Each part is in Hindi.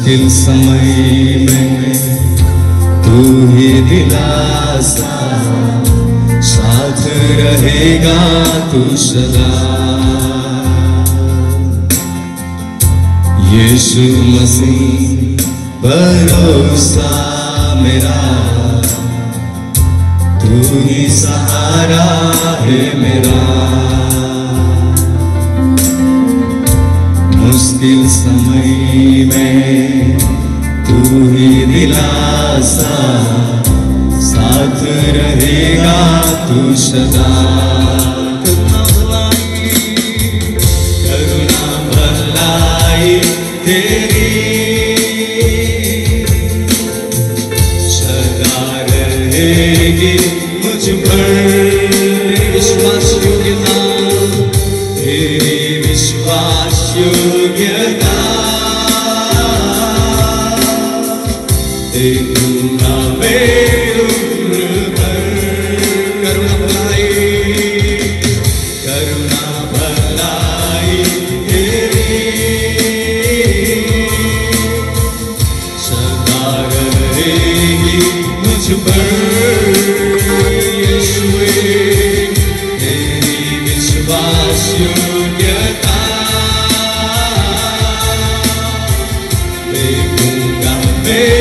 मुश्किल समय में तू ही दिलासा, साथ रहेगा तू सदा। यीशु मसीह भरोसा मेरा, तू ही सहारा है मेरा। मुश्किल समय में तू ही दिलासा, साथ रहेगा तू सदा। करुणा भलाई तेरी सदा रहेगी मुझ पर। विश्वास योग्यता, तेरी विश्वास योग्यता, देखूंगा मैं उम्र भर। करुणा भलाई तेरी सदा रहेगी मुझ पर। यीशुए तेरी विश्वास योग्यता, देखूंगा मैं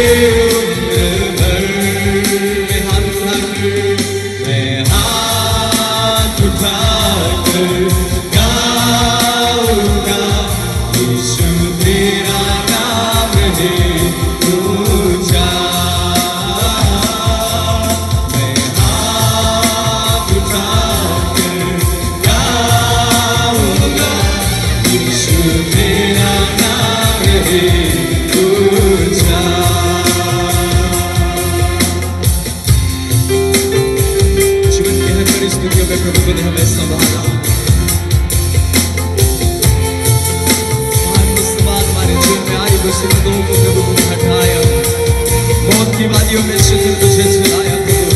में से तुझे चलाया प्रभु।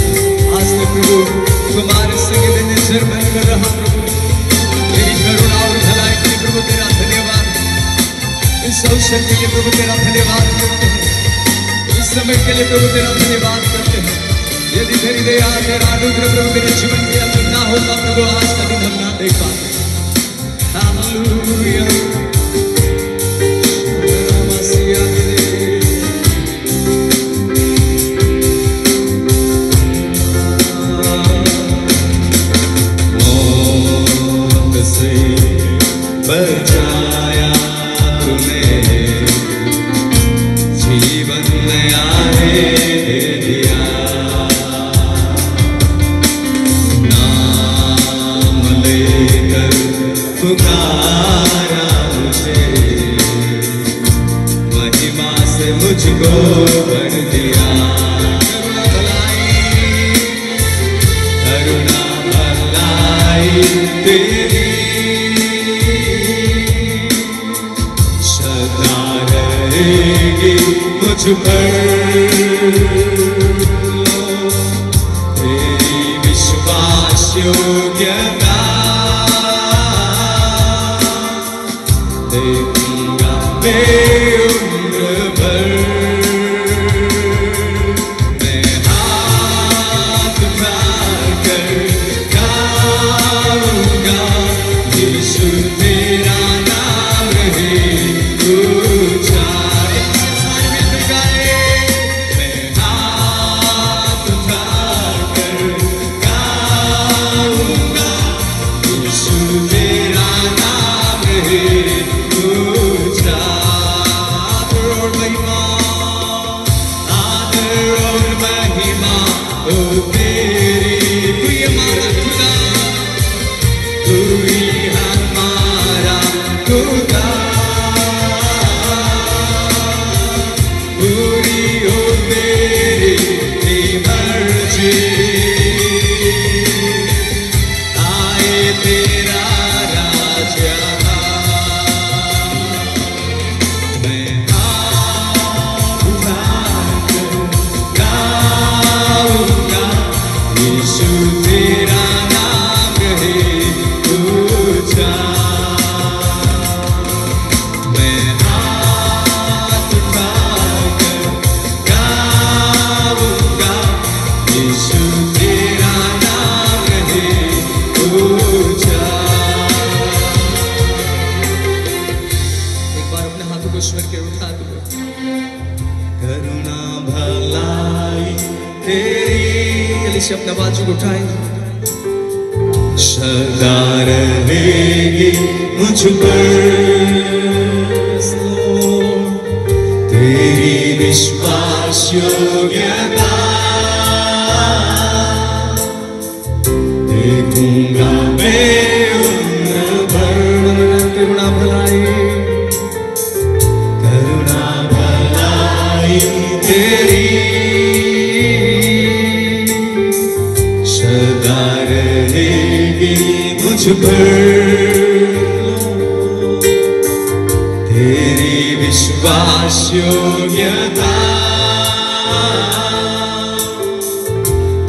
आज मैं प्रभु तुम्हारे संग निर्जर बन कर रहा प्रभु। तेरी करुणा और भलाई के लिए प्रभु तेरा धन्यवाद। इस अवसर के लिए प्रभु तेरा धन्यवाद करते हैं। इस समय के लिए प्रभु तेरा धन्यवाद करते हैं। यदि तेरी दया तेरा अनुग्रह प्रभु मेरे जीवन के अंदर ना होता प्रभु, आज का दिन हम ना देख पाते। हालेलुया। बचाया तूने, जीवन नया दे दिया। नाम लेकर पुकारा मुझे, महिमा से मुझको भर दिया। करुणा भलाई तेरी मुझ पर। तेरी विश्वास योग्यता, देखूंगा मैं उम्र भर। मैं हाथ उठाकर गाऊंगा, यीशु तेरा नाम रहे ऊंचा। तेरा नाम है ऊंचा। आवाज को उठाए। सदा रहेगी मुझ पर तेरी विश्वास योग्यता, देखूंगा मैं उम्र भर करुणा भलाई, करुणा भलाई तेरी सदा रहेगी मुझ पर तेरी विश्वास योग्यता,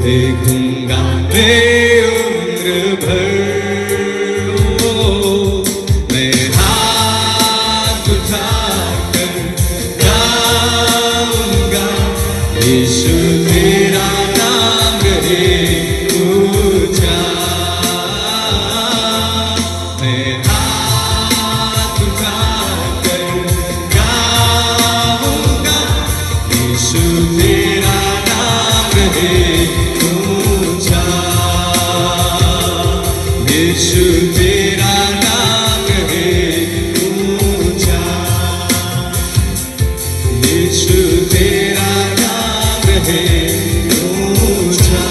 देखूंगा मैं उम्र भर। मैं हाथ उठाकर गाऊंगा यीशु तेरा नाम रहे ऊंचा। मैं हाथ उठाकर गाऊंगा यीशु तेरा नाम रहे ऊंचा, यीशु तेरा नाम रहे ऊंचा, यीशु तेरा नाम रहे ऊंचा।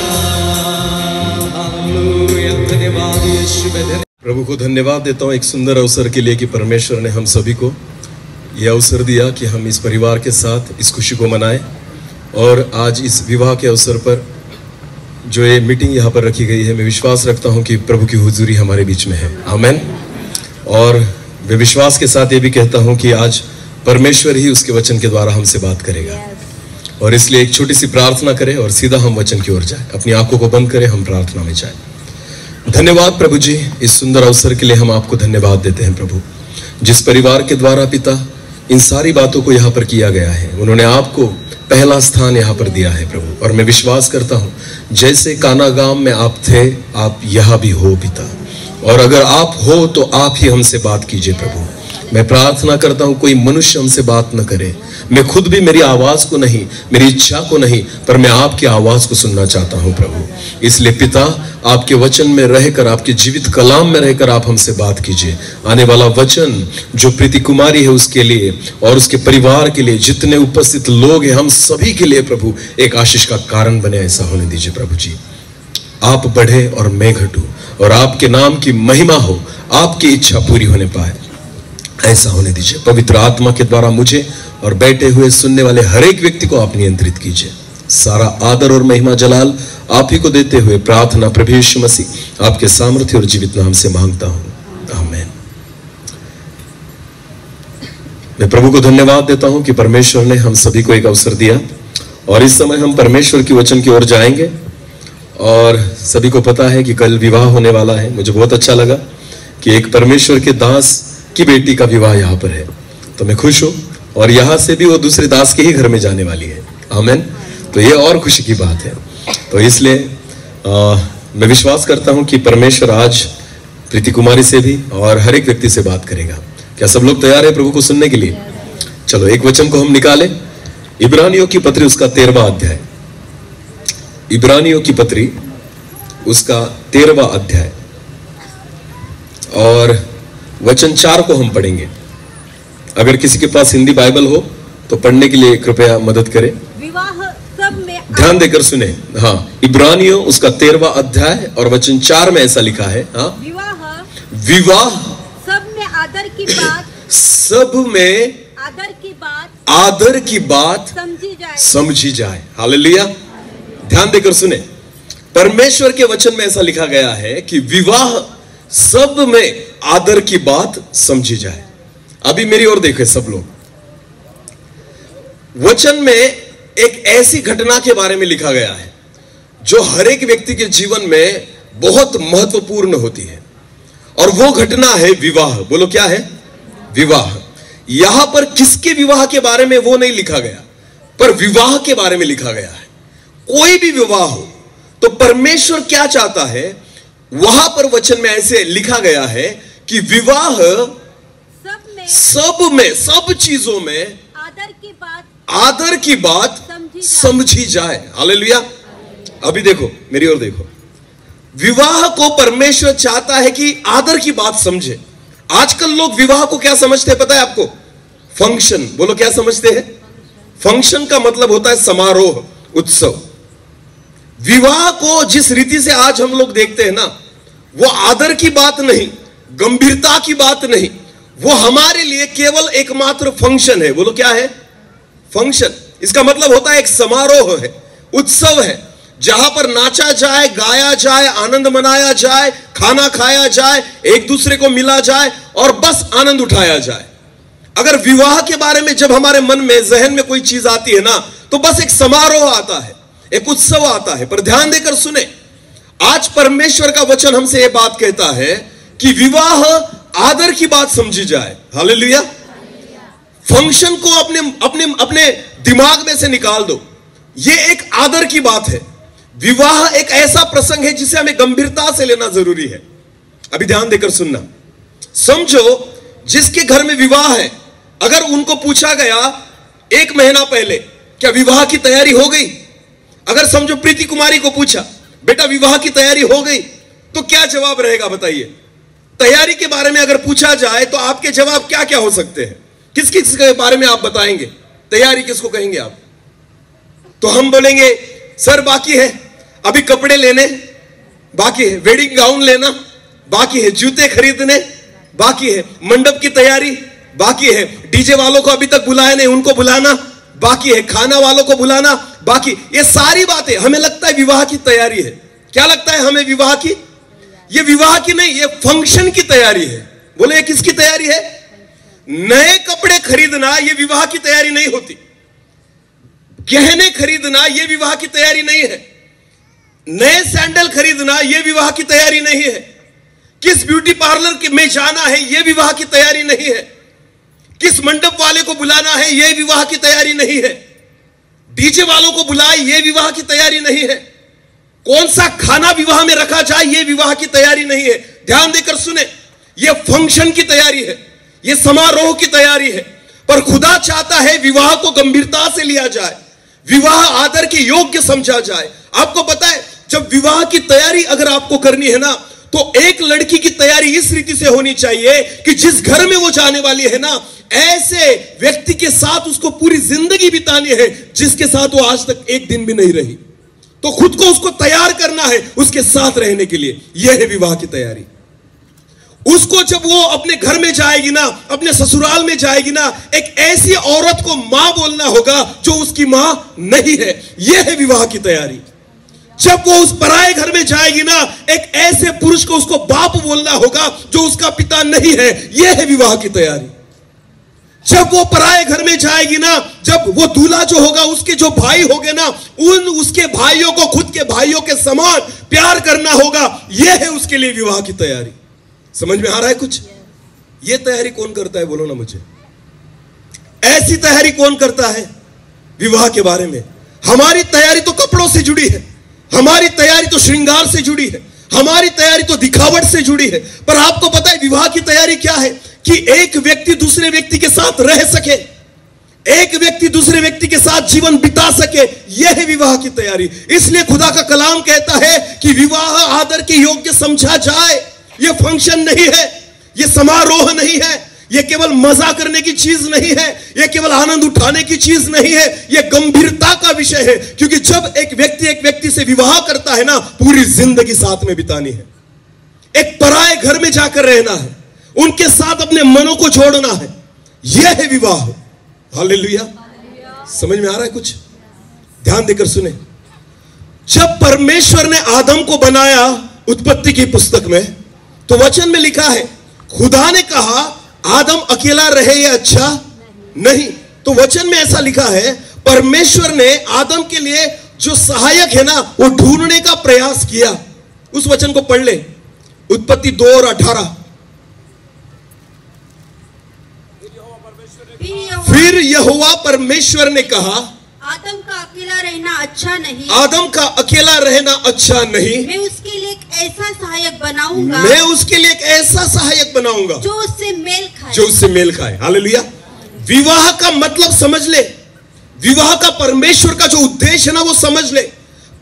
हालेलुया, धन्यवाद यीशु। प्रभु को धन्यवाद देता हूँ एक सुंदर अवसर के लिए कि परमेश्वर ने हम सभी को यह अवसर दिया कि हम इस परिवार के साथ इस खुशी को मनाएं। और आज इस विवाह के अवसर पर जो ये मीटिंग यहाँ पर रखी गई है, मैं विश्वास रखता हूँ कि प्रभु की हुजूरी हमारे बीच में है। आमेन। और मैं विश्वास के साथ ये भी कहता हूँ कि आज परमेश्वर ही उसके वचन के द्वारा हमसे बात करेगा। और इसलिए एक छोटी सी प्रार्थना करें और सीधा हम वचन की ओर जाएं। अपनी आंखों को बंद करें, हम प्रार्थना में जाएं। धन्यवाद प्रभु जी, इस सुंदर अवसर के लिए हम आपको धन्यवाद देते हैं प्रभु, जिस परिवार के द्वारा पिता इन सारी बातों को यहाँ पर किया गया है। उन्होंने आपको पहला स्थान यहाँ पर दिया है प्रभु। और मैं विश्वास करता हूँ जैसे काना गांव में आप थे, आप यहाँ भी हो पिता। और अगर आप हो तो आप ही हमसे बात कीजिए प्रभु। मैं प्रार्थना करता हूँ कोई मनुष्य हमसे बात न करे। मैं खुद भी मेरी आवाज को नहीं, मेरी इच्छा को नहीं, पर मैं आपकी आवाज को सुनना चाहता हूँ प्रभु। इसलिए पिता, आपके वचन में रहकर, आपके जीवित कलाम में रहकर आप हमसे बात कीजिए। आने वाला वचन जो प्रीति कुमारी है उसके लिए और उसके परिवार के लिए, जितने उपस्थित लोग हैं, हम सभी के लिए प्रभु एक आशीष का कारण बने, ऐसा होने दीजिए प्रभु जी। आप बढ़े और मैं घटूं और आपके नाम की महिमा हो, आपकी इच्छा पूरी होने पाए, ऐसा होने दीजिए। पवित्र आत्मा के द्वारा मुझे और बैठे हुए सुनने वाले हर एक व्यक्ति को आप नियंत्रित कीजिए। सारा आदर और महिमा जलाल आप ही को देते हुए प्रार्थना प्रभु यीशु मसीह आपके सामर्थ्य और जीवित नाम से मांगता हूं, आमीन। मैं प्रभु को धन्यवाद देता हूं कि परमेश्वर ने हम सभी को एक अवसर दिया और इस समय हम परमेश्वर की वचन की ओर जाएंगे। और सभी को पता है कि कल विवाह होने वाला है। मुझे बहुत अच्छा लगा कि एक परमेश्वर के दास की बेटी का विवाह यहाँ पर है, तो मैं खुश हूँ। और यहाँ से भी वो दूसरे दास के ही घर में जाने वाली है, आमीन। तो ये और खुशी की बात है। तो इसलिए मैं विश्वास करता हूँ कि परमेश्वर आज प्रीति कुमारी से भी और हर एक व्यक्ति से बात करेगा। क्या सब लोग तैयार है प्रभु को सुनने के लिए? चलो एक वचन को हम निकालें। इब्रानियों की पत्री उसका 13वां अध्याय, इब्रानियों की पत्री उसका 13वां अध्याय और वचन 4 को हम पढ़ेंगे। अगर किसी के पास हिंदी बाइबल हो तो पढ़ने के लिए कृपया मदद करें। विवाह सब में ध्यान देकर सुने। हाँ, इब्रानियों उसका 13वां अध्याय और वचन 4 में ऐसा लिखा है। हाँ, विवाह सब में आदर की बात, सब में आदर की बात समझी जाए। हालेलुया। ध्यान देकर सुने। परमेश्वर के वचन में ऐसा लिखा गया है कि विवाह सब में आदर की बात समझी जाए। अभी मेरी ओर देखें सब लोग। वचन में एक ऐसी घटना के बारे में लिखा गया है जो हर एक व्यक्ति के जीवन में बहुत महत्वपूर्ण होती है, और वो घटना है विवाह। बोलो क्या है? विवाह। यहां पर किसके विवाह के बारे में वो नहीं लिखा गया, पर विवाह के बारे में लिखा गया है। कोई भी विवाह हो तो परमेश्वर क्या चाहता है, वहां पर वचन में ऐसे लिखा गया है कि विवाह सब में, सब चीजों में आदर की बात समझी जाए। हालेलुया। अभी देखो, मेरी ओर देखो। विवाह को परमेश्वर चाहता है कि आदर की बात समझे। आजकल लोग विवाह को क्या समझते हैं पता है आपको? फंक्शन। बोलो क्या समझते हैं? फंक्शन का मतलब होता है समारोह, उत्सव। विवाह को जिस रीति से आज हम लोग देखते हैं ना, वो आदर की बात नहीं, गंभीरता की बात नहीं, वो हमारे लिए केवल एकमात्र फंक्शन है। बोलो क्या है? फंक्शन। इसका मतलब होता है एक समारोह है, उत्सव है, जहां पर नाचा जाए, गाया जाए, आनंद मनाया जाए, खाना खाया जाए, एक दूसरे को मिला जाए और बस आनंद उठाया जाए। अगर विवाह के बारे में जब हमारे मन में, जहन में कोई चीज आती है ना, तो बस एक समारोह आता है, एक उत्सव आता है। पर ध्यान देकर सुने, आज परमेश्वर का वचन हमसे यह बात कहता है कि विवाह आदर की बात समझी जाए। हालेलुया। फंक्शन को अपने अपने अपने दिमाग में से निकाल दो। यह एक आदर की बात है। विवाह एक ऐसा प्रसंग है जिसे हमें गंभीरता से लेना जरूरी है। अभी ध्यान देकर सुनना। समझो, जिसके घर में विवाह है, अगर उनको पूछा गया 1 महीना पहले क्या विवाह की तैयारी हो गई, अगर समझो प्रीति कुमारी को पूछा बेटा विवाह की तैयारी हो गई, तो क्या जवाब रहेगा बताइए? तैयारी के बारे में अगर पूछा जाए तो आपके जवाब क्या क्या हो सकते हैं? किस किस के बारे में आप बताएंगे? तैयारी किसको कहेंगे आप? तो हम बोलेंगे सर बाकी है, अभी कपड़े लेने बाकी है, वेडिंग गाउन लेना बाकी है, जूते खरीदने बाकी है, मंडप की तैयारी बाकी है, डीजे वालों को अभी तक बुलाया नहीं, उनको बुलाना बाकी है, खाना वालों को बुलाना बाकी। ये सारी बातें हमें लगता है विवाह की तैयारी है। क्या लगता है हमें विवाह की? ये विवाह की नहीं, ये फंक्शन की तैयारी है। बोले ये किसकी तैयारी है? नए कपड़े खरीदना ये विवाह की तैयारी नहीं होती। गहने खरीदना ये विवाह की तैयारी नहीं है। नए सैंडल खरीदना ये विवाह की तैयारी नहीं है। किस ब्यूटी पार्लर में जाना है ये विवाह की तैयारी नहीं है। किस मंडप वाले को बुलाना है ये विवाह की तैयारी नहीं है। डीजे वालों को बुलाए ये विवाह की तैयारी नहीं है। कौन सा खाना विवाह में रखा जाए ये विवाह की तैयारी नहीं है। ध्यान देकर सुने, ये फंक्शन की तैयारी है, ये समारोह की तैयारी है। पर खुदा चाहता है विवाह को गंभीरता से लिया जाए, विवाह आदर के योग्य समझा जाए। आपको पता है, जब विवाह की तैयारी अगर आपको करनी है ना, तो एक लड़की की तैयारी इस रीति से होनी चाहिए कि जिस घर में वो जाने वाली है ना, ऐसे व्यक्ति के साथ उसको पूरी जिंदगी बितानी है जिसके साथ वो आज तक एक दिन भी नहीं रही। तो खुद को उसको तैयार करना है उसके साथ रहने के लिए। यह है विवाह की तैयारी। उसको जब वो अपने घर में जाएगी ना, अपने ससुराल में जाएगी ना, एक ऐसी औरत को मां बोलना होगा जो उसकी मां नहीं है। यह है विवाह की तैयारी। जब वो उस पराये घर में जाएगी ना, एक ऐसे पुरुष को उसको बाप बोलना होगा जो उसका पिता नहीं है। यह है विवाह की तैयारी। जब वो पराये घर में जाएगी ना, जब वो दूल्हा जो होगा उसके जो भाई होंगे ना, उसके भाइयों को खुद के भाइयों के समान प्यार करना होगा। यह है उसके लिए विवाह की तैयारी। समझ में आ रहा है कुछ? ये तैयारी कौन करता है बोलो ना मुझे? ऐसी तैयारी कौन करता है विवाह के बारे में? हमारी तैयारी तो कपड़ों से जुड़ी है, हमारी तैयारी तो श्रृंगार से जुड़ी है, हमारी तैयारी तो दिखावट से जुड़ी है। पर आपको पता है विवाह की तैयारी क्या है? कि एक व्यक्ति दूसरे व्यक्ति के साथ रह सके, एक व्यक्ति दूसरे व्यक्ति के साथ जीवन बिता सके। यह है विवाह की तैयारी। इसलिए खुदा का कलाम कहता है कि विवाह आदर के योग्य समझा जाए। यह फंक्शन नहीं है, यह समारोह नहीं है, यह केवल मजा करने की चीज नहीं है, यह केवल आनंद उठाने की चीज नहीं है, यह गंभीरता का विषय है। क्योंकि जब एक व्यक्ति से विवाह करता है ना, पूरी जिंदगी साथ में बितानी है, एक पराये घर में जाकर रहना है, उनके साथ अपने मनों को जोड़ना है। यह है विवाह। हालेलुया। समझ में आ रहा है कुछ? ध्यान देकर सुने। जब परमेश्वर ने आदम को बनाया उत्पत्ति की पुस्तक में, तो वचन में लिखा है खुदा ने कहा आदम अकेला रहे ये अच्छा नहीं। तो वचन में ऐसा लिखा है परमेश्वर ने आदम के लिए जो सहायक है ना, वो ढूंढने का प्रयास किया। उस वचन को पढ़ ले, उत्पत्ति 2:18। फिर यहोवा परमेश्वर ने कहा आदम का अकेला रहना अच्छा नहीं, आदम का अकेला रहना अच्छा नहीं, मैं उसके लिए एक ऐसा सहायक बनाऊंगा, मैं उसके लिए एक ऐसा सहायक बनाऊंगा जो उससे मेल खाए, जो उससे मेल खाए। हालेलुया। विवाह का मतलब समझ ले, विवाह का परमेश्वर का जो उद्देश्य है ना वो समझ ले।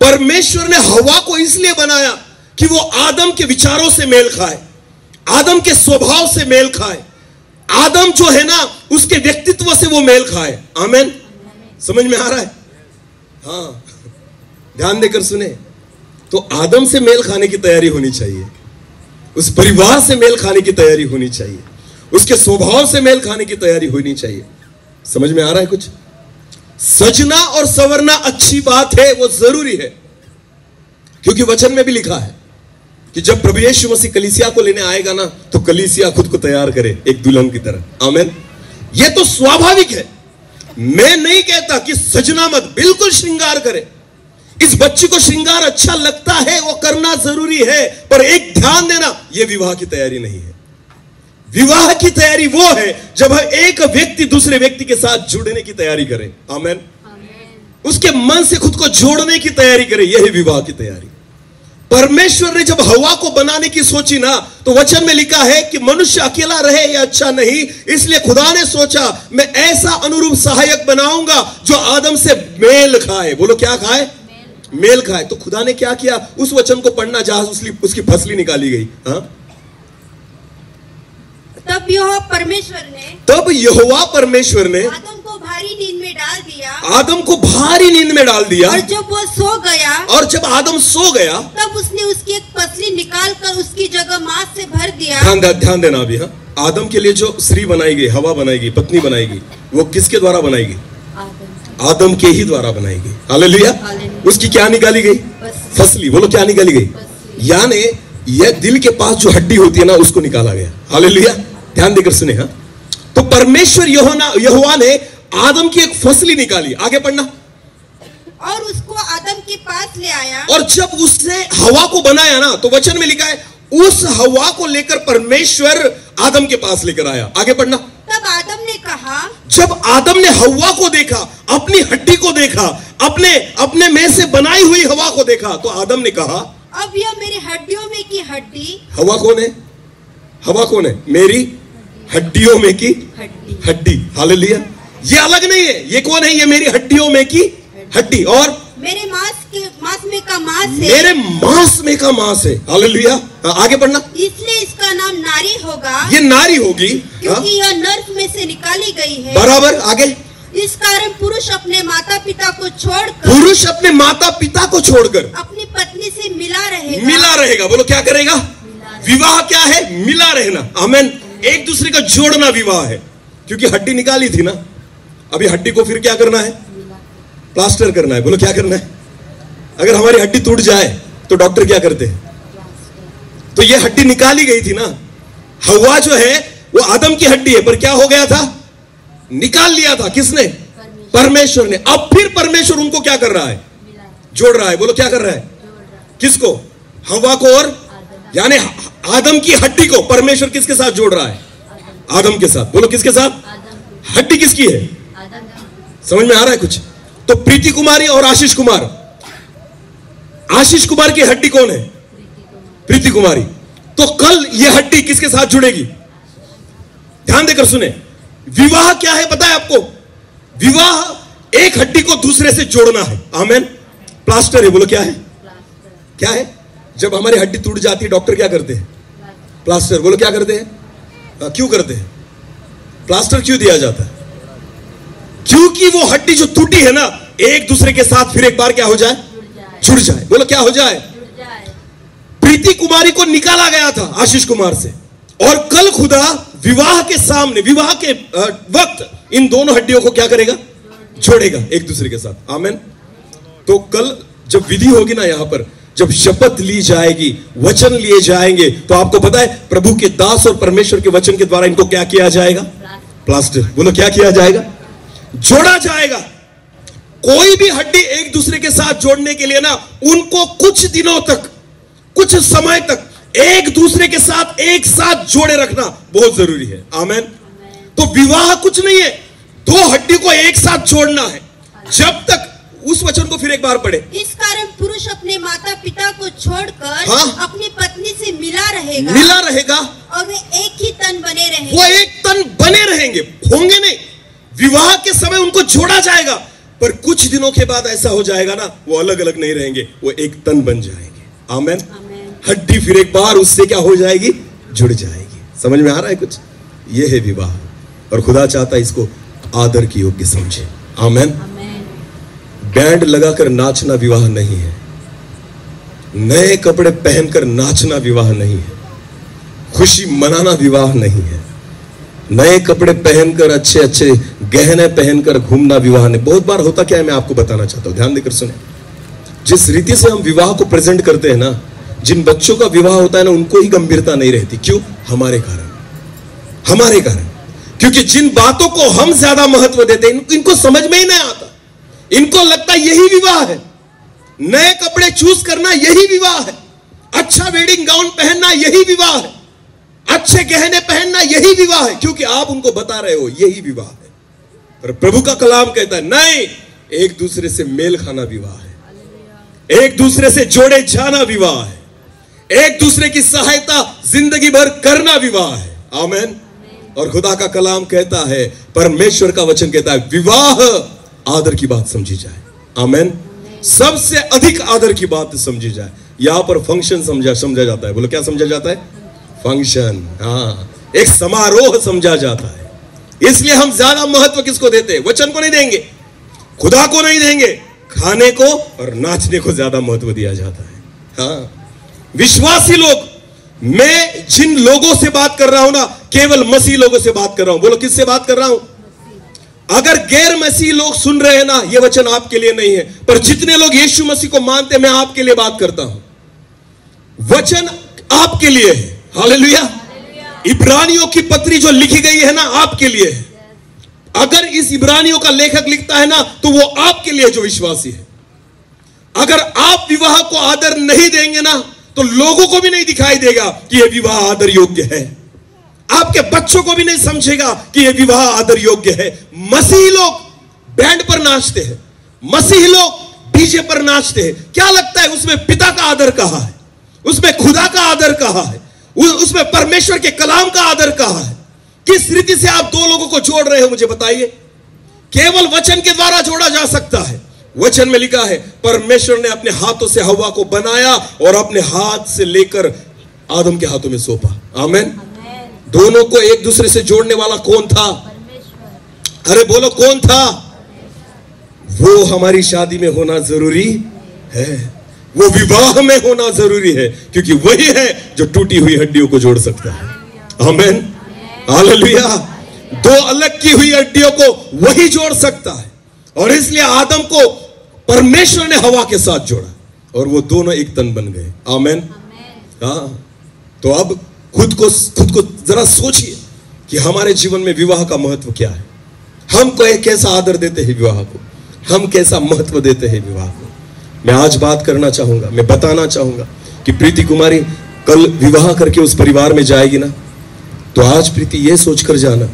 परमेश्वर ने हवा को इसलिए बनाया कि वो आदम के विचारों से मेल खाए, आदम के स्वभाव से मेल खाए, आदम जो है ना उसके व्यक्तित्व से वो मेल खाए। आमेन। समझ में आ रहा है? हाँ, ध्यान देकर सुने। तो आदम से मेल खाने की तैयारी होनी चाहिए, उस परिवार से मेल खाने की तैयारी होनी चाहिए, उसके स्वभाव से मेल खाने की तैयारी होनी चाहिए। समझ में आ रहा है कुछ? सजना और संवरना अच्छी बात है, वो जरूरी है, क्योंकि वचन में भी लिखा है कि जब प्रभु यीशु मसीह कलीसिया को लेने आएगा ना, तो कलीसिया खुद को तैयार करे एक दुल्हन की तरह। आमीन। यह तो स्वाभाविक है। मैं नहीं कहता कि सजना मत, बिल्कुल श्रृंगार करे। इस बच्ची को श्रृंगार अच्छा लगता है, वो करना जरूरी है, पर एक ध्यान देना, यह विवाह की तैयारी नहीं है। विवाह की तैयारी वो है जब एक व्यक्ति दूसरे व्यक्ति के साथ जुड़ने की तैयारी करे। आमीन। उसके मन से खुद को जोड़ने की तैयारी करे, यही विवाह की तैयारी। परमेश्वर ने जब हवा को बनाने की सोची ना, तो वचन में लिखा है कि मनुष्य अकेला रहे यह अच्छा नहीं, इसलिए खुदा ने सोचा मैं ऐसा अनुरूप सहायक बनाऊंगा जो आदम से मेल खाए। बोलो क्या खाए? मेल खाए। तो खुदा ने क्या किया? उस वचन को पढ़ना जहां उसकी फसली निकाली गई। हाँ, तब यहोवा परमेश्वर ने आदम को भारी नींद में डाल दिया। आदम को भारी नींद में डाल दिया। और जब वो सो गया, और जब आदम सो गया, तब उसने उसकी एक पसली निकाल कर उसकी जगह मांस से भर दिया। ध्यान देना अभी। हाँ, आदम के लिए जो स्त्री बनाई गई, हवा बनाई गई, पत्नी बनाई गई, वो किसके द्वारा बनाई गई? आदम के ही द्वारा बनाई गई। हालेलुया। उसकी क्या निकाली गई? फसली। बोलो क्या निकाली गई? यानी यह दिल के पास जो हड्डी होती है ना, उसको निकाला गया। हालेलुया। ध्यान देकर सुने। हाँ, तो परमेश्वर यहोवा ने आदम की एक फसली निकाली। आगे पढ़ना। और उसको आदम के पास ले आया। और जब उसने हवा को बनाया ना, तो वचन में लिखा है उस हवा को लेकर परमेश्वर आदम के पास लेकर आया। आगे पढ़ना। तब आदम ने कहा, जब आदम ने हवा को देखा, अपनी हड्डी को देखा, अपने में से बनाई हुई हवा को देखा, तो आदम ने कहा अब यह मेरी हड्डियों में की हड्डी। हवा कौन है? हवा कौन है? मेरी हड्डियों में की हड्डी। हालेलुया। ये अलग नहीं है। ये कौन है? ये मेरी हड्डियों में की हड्डी और मेरे मांस में का मांस है। मेरे मांस में का मांस है। हालेलुया। आगे पढ़ना। इसलिए इसका नाम नारी होगा। ये नारी होगी क्योंकि यह नर में से निकाली गई है। बराबर। आगे। इस कारण पुरुष अपने माता पिता को छोड़कर अपनी पत्नी से मिला रहेगा। बोलो क्या करेगा? विवाह क्या है? मिला रहना। आमीन। एक दूसरे का जोड़ना विवाह है, क्योंकि हड्डी निकाली थी ना, अभी हड्डी को फिर क्या करना है? प्लास्टर करना है। बोलो क्या करना है? अगर हमारी हड्डी टूट जाए तो डॉक्टर क्या करते हैं? तो ये हड्डी निकाली गई थी ना। हवा जो है वो आदम की हड्डी है, पर क्या हो गया था? निकाल लिया था। किसने? परमेश्वर ने। अब फिर परमेश्वर उनको क्या कर रहा है? जोड़ रहा है। बोलो क्या कर रहा है? किसको? हवा को और यानी आदम की हड्डी को परमेश्वर किसके साथ जोड़ रहा है? आदम के साथ। बोलो किसके साथ? हड्डी किसकी है? समझ में आ रहा है कुछ? तो प्रीति कुमारी और आशीष कुमार की हड्डी कौन है? प्रीति कुमारी। तो कल यह हड्डी किसके साथ जुड़ेगी? ध्यान देकर सुने। विवाह क्या है पता है आपको? विवाह एक हड्डी को दूसरे से जोड़ना है। आमीन। प्लास्टर है। बोलो क्या है? क्या है? जब हमारी हड्डी टूट जाती है, डॉक्टर क्या करते हैं? प्लास्टर। बोलो क्या करते हैं? क्यों करते हैं? प्लास्टर क्यों दिया जाता है? क्योंकि वो हड्डी जो टूटी है ना, एक दूसरे के साथ फिर एक बार क्या हो जाए? जुड़ जाए। बोलो क्या हो जाए? प्रीति कुमारी को निकाला गया था आशीष कुमार से, और कल खुदा विवाह के सामने, विवाह के वक्त इन दोनों हड्डियों को क्या करेगा? जोड़ेगा एक दूसरे के साथ। आमीन। तो कल जब विधि होगी ना, यहां पर जब शपथ ली जाएगी, वचन लिए जाएंगे, तो आपको पता है प्रभु के दास और परमेश्वर के वचन के द्वारा इनको क्या किया जाएगा? प्लास्टर। बोलो क्या किया जाएगा? जोड़ा जाएगा। कोई भी हड्डी एक दूसरे के साथ जोड़ने के लिए ना, उनको कुछ दिनों तक, कुछ समय तक एक दूसरे के साथ एक साथ जोड़े रखना बहुत जरूरी है। आमीन। तो विवाह कुछ नहीं है, दो हड्डी को एक साथ जोड़ना है। जब तक उस वचन को फिर एक बार पढ़े। इस कारण पुरुष अपने माता पिता को छोड़कर अपनी पत्नी से मिला रहेगा और वे एक ही तन बने रहेंगे। वो एक तन बने रहेंगे, होंगे नहीं। विवाह के समय उनको जोड़ा जाएगा। पर कुछ दिनों के बाद ऐसा हो जाएगा ना, वो अलग अलग नहीं रहेंगे, वो एक तन बन जाएंगे। आमेन। हड्डी फिर एक बार उससे क्या हो जाएगी, जुड़ जाएगी। समझ में आ रहा है कुछ? ये है विवाह, और खुदा चाहता है इसको आदर की योग्य समझे। आमेन। बैंड लगाकर नाचना विवाह नहीं है, नए कपड़े पहनकर नाचना विवाह नहीं है, खुशी मनाना विवाह नहीं है, नए कपड़े पहनकर अच्छे अच्छे गहने पहनकर घूमना विवाह नहीं। बहुत बार होता क्या है, मैं आपको बताना चाहता हूं, ध्यान देकर सुने। जिस रीति से हम विवाह को प्रेजेंट करते हैं ना, जिन बच्चों का विवाह होता है ना, उनको ही गंभीरता नहीं रहती। क्यों? हमारे कारण। क्योंकि जिन बातों को हम ज्यादा महत्व देते हैं, इनको समझ में ही नहीं आता। इनको लगता है यही विवाह है, नए कपड़े चूज करना यही विवाह है, अच्छा वेडिंग गाउन पहनना यही विवाह है, अच्छे गहने पहनना यही विवाह है, क्योंकि आप उनको बता रहे हो यही विवाह है। पर प्रभु का कलाम कहता है नहीं, एक दूसरे से मेल खाना विवाह है, एक दूसरे से जोड़े जाना विवाह है, एक दूसरे की सहायता जिंदगी भर करना विवाह है। आमीन। और खुदा का कलाम कहता है, परमेश्वर का वचन कहता है, विवाह आदर की बात समझी जाए। आमीन। सबसे अधिक आदर की बात समझी जाए। यहां पर फंक्शन समझा जाता है। बोलो क्या समझा जाता है? फंक्शन। हाँ, एक समारोह समझा जाता है। इसलिए हम ज्यादा महत्व किसको देते हैं? वचन को नहीं देंगे, खुदा को नहीं देंगे, खाने को और नाचने को ज्यादा महत्व दिया जाता है। हाँ, विश्वासी लोग, मैं जिन लोगों से बात कर रहा हूं ना, केवल मसीह लोगों से बात कर रहा हूं। बोलो किससे बात कर रहा हूं? अगर गैर मसीह लोग सुन रहे हैं ना, यह वचन आपके लिए नहीं है, पर जितने लोग यीशु मसीह को मानते हैं, मैं आपके लिए बात करता हूं। वचन आपके लिए है। हालेलुया। इब्रानियों की पत्री जो लिखी गई है ना, आपके लिए है। अगर इस इब्रानियों का लेखक लिखता है ना, तो वो आपके लिए जो विश्वासी है। अगर आप विवाह को आदर नहीं देंगे ना, तो लोगों को भी नहीं दिखाई देगा कि यह विवाह आदर योग्य है। आपके बच्चों को भी नहीं समझेगा कि यह विवाह आदर योग्य है। मसीही लोग बैंड पर नाचते हैं, मसीही लोग डीजे पर नाचते हैं। क्या लगता है उसमें पिता का आदर कहां है? उसमें खुदा का आदर कहां है? उसमें परमेश्वर के कलाम का आदर कहां है? किस रीति से आप दो लोगों को जोड़ रहे हो, मुझे बताइए। केवल वचन के द्वारा जोड़ा जा सकता है। वचन में लिखा है, परमेश्वर ने अपने हाथों से हव्वा को बनाया और अपने हाथ से लेकर आदम के हाथों में सौंपा। आमीन। दोनों को एक दूसरे से जोड़ने वाला कौन था? अरे बोलो कौन था? वो हमारी शादी में होना जरूरी है, वो विवाह में होना जरूरी है, क्योंकि वही है जो टूटी हुई हड्डियों को जोड़ सकता है। आमीन। हालेलुया। दो अलग की हुई हड्डियों को वही जोड़ सकता है, और इसलिए आदम को परमेश्वर ने हवा के साथ जोड़ा और वो दोनों एक तन बन गए। आमीन। हाँ, तो अब खुद को जरा सोचिए कि हमारे जीवन में विवाह का महत्व क्या है। हम कैसा आदर देते हैं विवाह को, हम कैसा महत्व देते हैं विवाह को। मैं आज बात करना चाहूंगा, मैं बताना चाहूंगा कि प्रीति कुमारी कल विवाह करके उस परिवार में जाएगी ना, तो आज प्रीति ये सोचकर जाना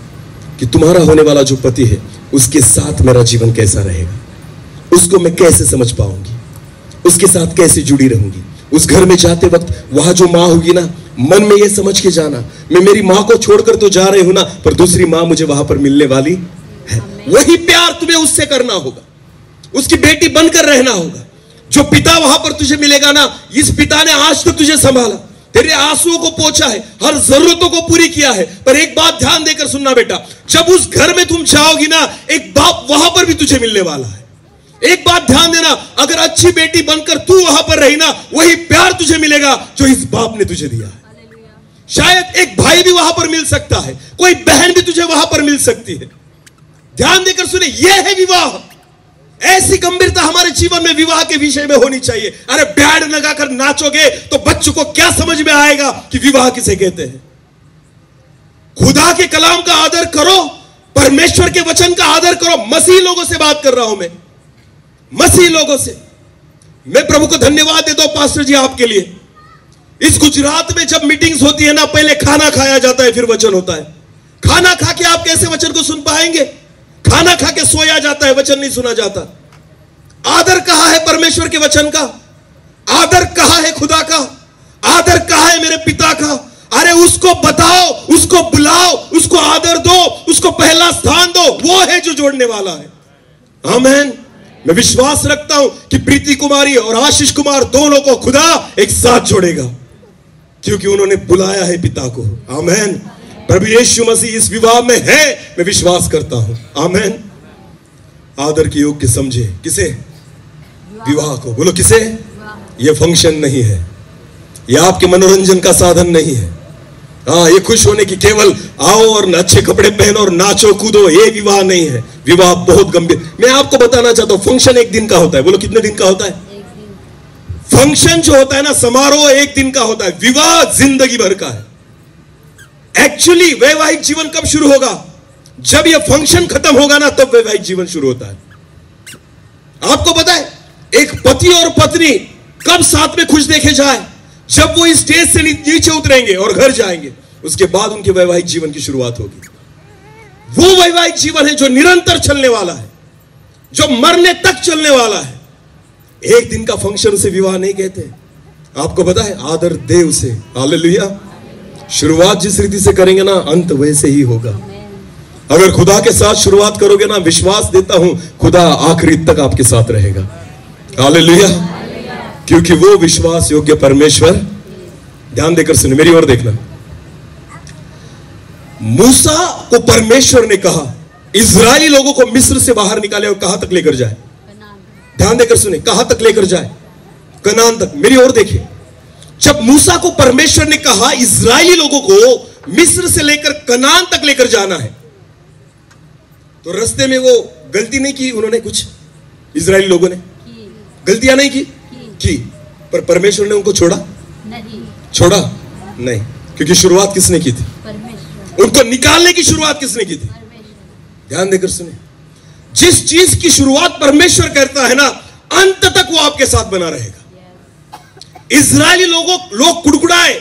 कि तुम्हारा होने वाला जो पति है, उसके साथ मेरा जीवन कैसा रहेगा, उसको मैं कैसे समझ पाऊंगी, उसके साथ कैसे जुड़ी रहूंगी। उस घर में जाते वक्त वहां जो माँ होगी ना, मन में ये समझ के जाना, मैं मेरी माँ को छोड़कर तो जा रही हूं ना, पर दूसरी माँ मुझे वहां पर मिलने वाली है। वही प्यार तुम्हें उससे करना होगा, उसकी बेटी बनकर रहना होगा। जो पिता वहां पर तुझे मिलेगा ना, इस पिता ने आज तक तुझे संभाला, तेरे आंसुओं को पोंछा है, हर जरूरतों को पूरी किया है। पर एक बात ध्यान देकर सुनना बेटा, जब उस घर में तुम जाओगी ना, एक बाप वहां पर भी तुझे मिलने वाला है। एक बात ध्यान देना, अगर अच्छी बेटी बनकर तू वहां पर रही ना, वही प्यार तुझे मिलेगा जो इस बाप ने तुझे दिया है। शायद एक भाई भी वहां पर मिल सकता है, कोई बहन भी तुझे वहां पर मिल सकती है। ध्यान देकर सुने, यह है विवाह। ऐसी गंभीरता हमारे जीवन में विवाह के विषय में होनी चाहिए। अरे बैंड लगाकर नाचोगे तो बच्चों को क्या समझ में आएगा कि विवाह किसे कहते हैं? खुदा के कलाम का आदर करो, परमेश्वर के वचन का आदर करो। मसीह लोगों से बात कर रहा हूं मैं, मसीह लोगों से। मैं प्रभु को धन्यवाद देता हूं पास्टर जी आपके लिए। इस गुजरात में जब मीटिंग्स होती है ना, पहले खाना खाया जाता है, फिर वचन होता है। खाना खा के आप कैसे वचन को सुन पाएंगे? खाना खा के सोया जाता है, वचन नहीं सुना जाता। आदर कहां है परमेश्वर के वचन का? आदर कहां है खुदा का? आदर कहां है मेरे पिता का? अरे उसको बताओ, उसको बुलाओ, उसको आदर दो, उसको पहला स्थान दो। वो है जो जोड़ने वाला है। आमीन। मैं विश्वास रखता हूं कि प्रीति कुमारी और आशीष कुमार दोनों को खुदा एक साथ जोड़ेगा, क्योंकि उन्होंने बुलाया है पिता को। आमेन। प्रभु यीशु मसीह इस विवाह में है, मैं विश्वास करता हूं। आमेन। आदर के योग्य समझे किसे? विवाह को। बोलो किसे? यह फंक्शन नहीं है, यह आपके मनोरंजन का साधन नहीं है। हाँ, ये खुश होने की केवल आओ और अच्छे कपड़े पहनो और नाचो कूदो, ये विवाह नहीं है। विवाह बहुत गंभीर। मैं आपको बताना चाहता हूं, फंक्शन एक दिन का होता है। बोलो कितने दिन का होता है? फंक्शन जो होता है ना, समारोह एक दिन का होता है, विवाह जिंदगी भर का है। एक्चुअली वैवाहिक जीवन कब शुरू होगा? जब यह फंक्शन खत्म होगा ना, तब वैवाहिक जीवन शुरू होता है। आपको पता है एक पति और पत्नी कब साथ में खुश देखे जाए? जब वो इस स्टेज से नीचे उतरेंगे और घर जाएंगे, उसके बाद उनके वैवाहिक जीवन की शुरुआत होगी। वो वैवाहिक जीवन है जो निरंतर चलने वाला है, जो मरने तक चलने वाला है। एक दिन का फंक्शन उसे विवाह नहीं कहते। आपको पता है, आदर दे उसे। हालेलुया। शुरुआत जिस रीति से करेंगे ना, अंत वैसे ही होगा। अगर खुदा के साथ शुरुआत करोगे ना, विश्वास देता हूं खुदा आखिरी तक आपके साथ रहेगा। हालेलुया। क्योंकि वो विश्वास योग्य परमेश्वर। ध्यान देकर सुने, मेरी ओर देखना। मूसा को परमेश्वर ने कहा इजरायली लोगों को मिस्र से बाहर निकाले और कहां तक लेकर जाए? ध्यान देकर सुने, कहां तक लेकर जाए? कनान तक। मेरी ओर देखिए, जब मूसा को परमेश्वर ने कहा इजरायली लोगों को मिस्र से लेकर कनान तक लेकर जाना है, तो रास्ते में वो गलती नहीं की उन्होंने? कुछ इजरायली लोगों ने गलतियां नहीं की, पर परमेश्वर ने उनको छोड़ा नहीं। छोड़ा नहीं, क्योंकि शुरुआत किसने की थी? उनको निकालने की शुरुआत किसने की थी? ध्यान देकर सुने, जिस चीज की शुरुआत परमेश्वर करता है ना, अंत तक वो आपके साथ बना रहेगा। इजरायली लोग कुड़कुड़ाए,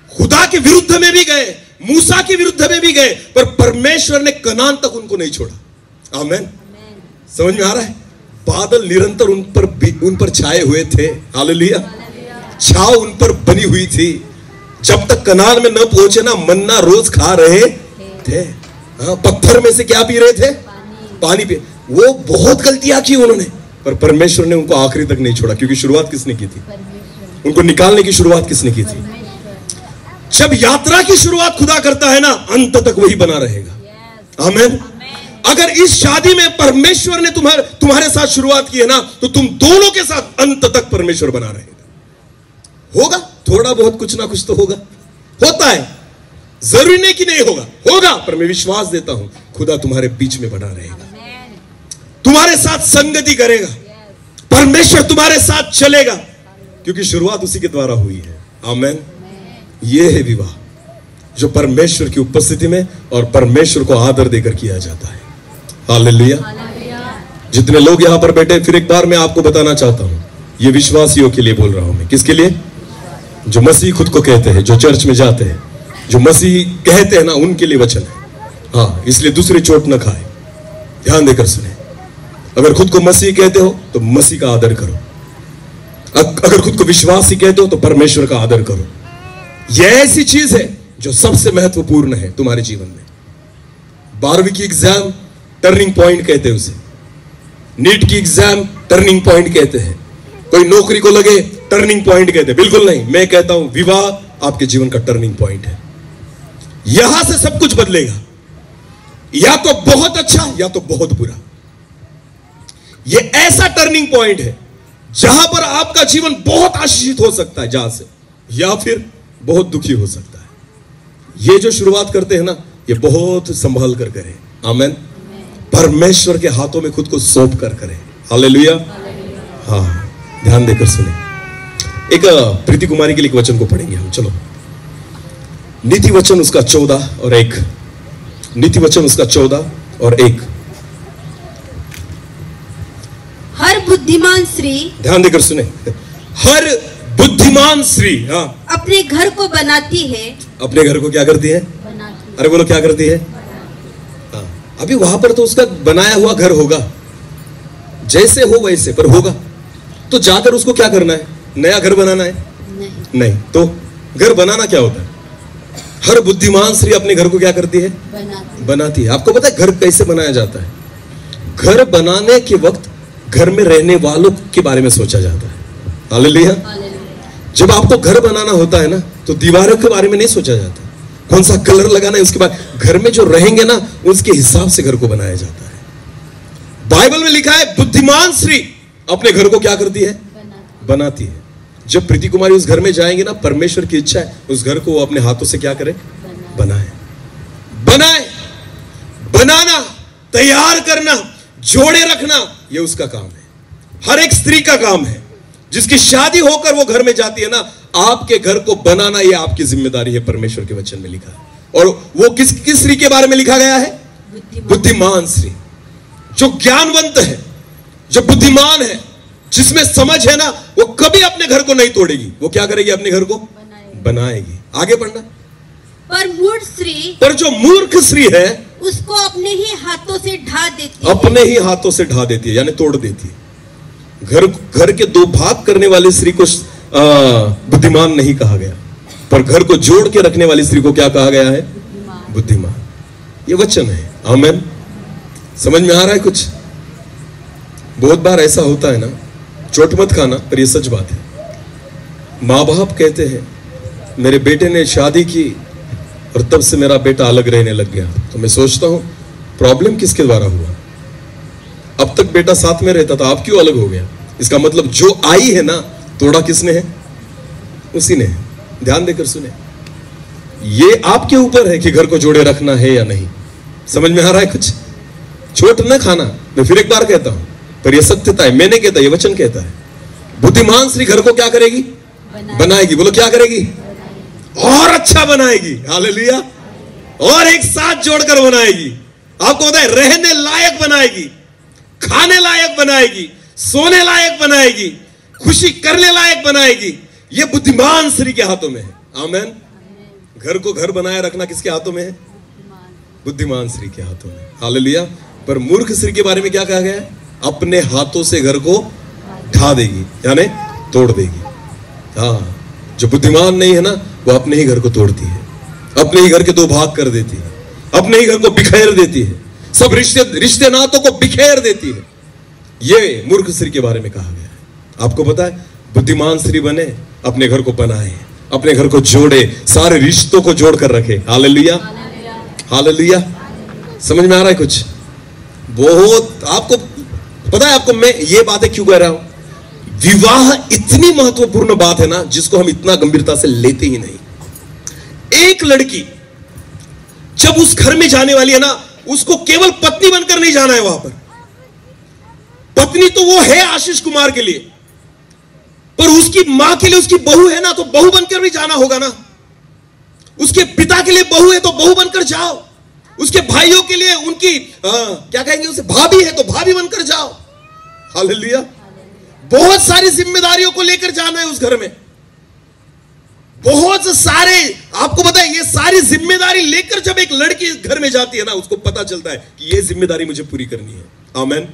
खुदा के विरुद्ध में भी गए, मूसा के विरुद्ध में भी गए, पर परमेश्वर ने कनान तक उनको नहीं छोड़ा। आमेन। समझ में आ रहा है? बादल निरंतर उन पर छाए हुए थे। हालेलुया। छाव उन पर बनी हुई थी। जब तक कनान में न पहुंचे ना, मन्ना रोज खा रहे थे। हाँ, पत्थर में से क्या पी रहे थे? पानी पी। वो बहुत गलतियां की उन्होंने, पर परमेश्वर ने उनको आखिरी तक नहीं छोड़ा, क्योंकि शुरुआत किसने की थी? उनको निकालने की शुरुआत किसने की थी? जब यात्रा की शुरुआत खुदा करता है ना, अंत तक वही बना रहेगा। आमीन। अगर इस शादी में परमेश्वर ने तुम्हारे साथ शुरुआत की है ना, तो तुम दोनों के साथ अंत तक परमेश्वर बना रहेगा। होगा थोड़ा बहुत, कुछ ना कुछ तो होगा, होता है, जरूरी नहीं कि नहीं होगा, पर मैं विश्वास देता हूं खुदा तुम्हारे बीच में बना रहेगा, तुम्हारे साथ संगति करेगा, परमेश्वर तुम्हारे साथ चलेगा, क्योंकि शुरुआत उसी के द्वारा हुई है। आमीन। यह है विवाह जो परमेश्वर की उपस्थिति में और परमेश्वर को आदर देकर किया जाता है। हालेलुया। जितने लोग यहां पर बैठे, फिर एक बार मैं आपको बताना चाहता हूं, यह विश्वासियों के लिए बोल रहा हूं मैं। किसके लिए? जो मसीह खुद को कहते हैं, जो चर्च में जाते हैं, जो मसीह कहते हैं ना, उनके लिए वचन है। हाँ, इसलिए दूसरी चोट न खाए। ध्यान देकर सुने। अगर खुद को मसीह कहते हो तो मसीह का आदर करो। अगर खुद को विश्वासी कहते हो तो परमेश्वर का आदर करो। यह ऐसी चीज है जो सबसे महत्वपूर्ण है तुम्हारे जीवन में। 12वीं की एग्जाम टर्निंग पॉइंट कहते हैं उसे। नीट की एग्जाम टर्निंग पॉइंट कहते हैं। कोई नौकरी को लगे टर्निंग पॉइंट कहते हैं। बिल्कुल नहीं, मैं कहता हूं विवाह आपके जीवन का टर्निंग पॉइंट है। यहां से सब कुछ बदलेगा, या तो बहुत अच्छा या तो बहुत बुरा। यह ऐसा टर्निंग पॉइंट है जहां पर आपका जीवन बहुत आशीषित हो सकता है, जहां से, या फिर बहुत दुखी हो सकता है। ये जो शुरुआत करते हैं ना, ये बहुत संभाल कर करें। आमीन। परमेश्वर के हाथों में खुद को सौंप कर करें। हालेलुया। हाँ, ध्यान देकर सुने। एक प्रीति कुमारी के लिए वचन को पढ़ेंगे हम। चलो, नीति वचन उसका 14 और 1। नीति वचन उसका 14 और 1। हर बुद्धिमान स्त्री, ध्यान देकर सुने, हर बुद्धिमान स्त्री, हाँ, अपने घर को बनाती है। अपने घर को क्या करती है? बनाती। अरे बोलो, क्या करती है? हाँ, अभी वहां पर तो उसका बनाया हुआ घर होगा, जैसे हो वैसे, पर होगा। तो जाकर उसको क्या करना है? नया घर बनाना है? नहीं। तो घर बनाना क्या होता है? हर बुद्धिमान स्त्री अपने घर को क्या करती है? बनाती है। आपको पता है घर कैसे बनाया जाता है? घर बनाने के वक्त घर में रहने वालों के बारे में सोचा जाता है। हालेलुया। जब आपको घर बनाना होता है ना, तो दीवारों के बारे में नहीं सोचा जाता, कौन सा कलर लगाना है उसके बाद, घर में जो रहेंगे ना उसके हिसाब से घर को बनाया जाता है। बाइबल में लिखा है बुद्धिमान स्त्री अपने घर को क्या करती है? बनाती है। जब प्रीति कुमारी उस घर में जाएंगे ना, परमेश्वर की इच्छा है उस घर को वो अपने हाथों से क्या करे? बनाए। बनाना, तैयार करना, जोड़े रखना, ये उसका काम है। हर एक स्त्री का काम है। जिसकी शादी होकर वो घर में जाती है ना, आपके घर को बनाना ये आपकी जिम्मेदारी है, परमेश्वर के वचन में लिखा है। और वो किस स्त्री के बारे में लिखा गया है? बुद्धिमान स्त्री, जो ज्ञानवंत है, जो बुद्धिमान है, जिसमें समझ है ना, वो कभी अपने घर को नहीं तोड़ेगी। वो क्या करेगी? अपने घर को बनाएगी। आगे पढ़ना। पर जो मूर्ख स्त्री है उसको अपने ही हाथों से ढा देती है। अपने ही हाथों से ढा देती है, यानी तोड़ देती है। घर के दो भाग करने वाली स्त्री को बुद्धिमान नहीं कहा गया, पर घर को जोड़ के रखने वाली स्त्री को क्या कहा गया है? बुद्धिमान। ये वचन है। आमीन। समझ में आ रहा है कुछ? बहुत बार ऐसा होता है ना, चोट मत खाना, पर ये सच बात है। माँ बाप कहते हैं मेरे बेटे ने शादी की और तब से मेरा बेटा अलग रहने लग गया। तो मैं सोचता हूं प्रॉब्लम किसके द्वारा हुआ? अब तक बेटा साथ में रहता था, अब क्यों अलग हो गया? इसका मतलब जो आई है ना, तोड़ा किसने है? उसी ने है। ध्यान देकर सुने, ये आपके ऊपर है कि घर को जोड़े रखना है या नहीं। समझ में आ रहा है कुछ? चोट न खाना, मैं फिर एक बार कहता हूं, पर यह सत्यता है। मैंने कहता, ये वचन कहता है। बुद्धिमान स्त्री घर को क्या करेगी? बनाएगी। बोलो क्या करेगी? और अच्छा बनाएगी। हालेलुया। और एक साथ जोड़कर बनाएगी। आपको पता है, रहने लायक बनाएगी, खाने लायक बनाएगी, सोने लायक बनाएगी, खुशी करने लायक बनाएगी। ये बुद्धिमान स्त्री के हाथों में है। आमीन। घर को घर बनाए रखना किसके हाथों में है? बुद्धिमान स्त्री के हाथों में। हालेलुया। पर मूर्ख स्त्री के बारे में क्या कहा गया है? अपने हाथों से घर को ढा देगी, यानी तोड़ देगी। हाँ, जो बुद्धिमान नहीं है ना, वो अपने ही घर को तोड़ती है, अपने ही घर के दो भाग कर देती है, अपने ही घर को बिखेर देती है, सब रिश्ते नातों को बिखेर देती है। ये मूर्ख स्त्री के बारे में कहा गया है। आपको पता है, बुद्धिमान स्त्री बने, अपने घर को बनाए, अपने घर को जोड़े, सारे रिश्तों को जोड़ कर रखे। हालेलुया। हालेलुया। समझ में आ रहा है कुछ? बहुत आपको पता है, आपको मैं ये बातें क्यों कह रहा हूं? विवाह इतनी महत्वपूर्ण बात है ना, जिसको हम इतना गंभीरता से लेते ही नहीं। एक लड़की जब उस घर में जाने वाली है ना, उसको केवल पत्नी बनकर नहीं जाना है वहां पर। पत्नी तो वो है आशीष कुमार के लिए, पर उसकी मां के लिए उसकी बहू है ना, तो बहू बनकर भी जाना होगा ना। उसके पिता के लिए बहू है तो बहू बनकर जाओ। उसके भाइयों के लिए उनकी क्या कहेंगे उसे, भाभी है तो भाभी बनकर जाओ। हालेलुया। बहुत सारी जिम्मेदारियों को लेकर जाना है उस घर में। बहुत सारे, आपको पता है, ये सारी जिम्मेदारी लेकर जब एक लड़की घर में जाती है ना, उसको पता चलता है कि ये जिम्मेदारी मुझे पूरी करनी है। आमीन।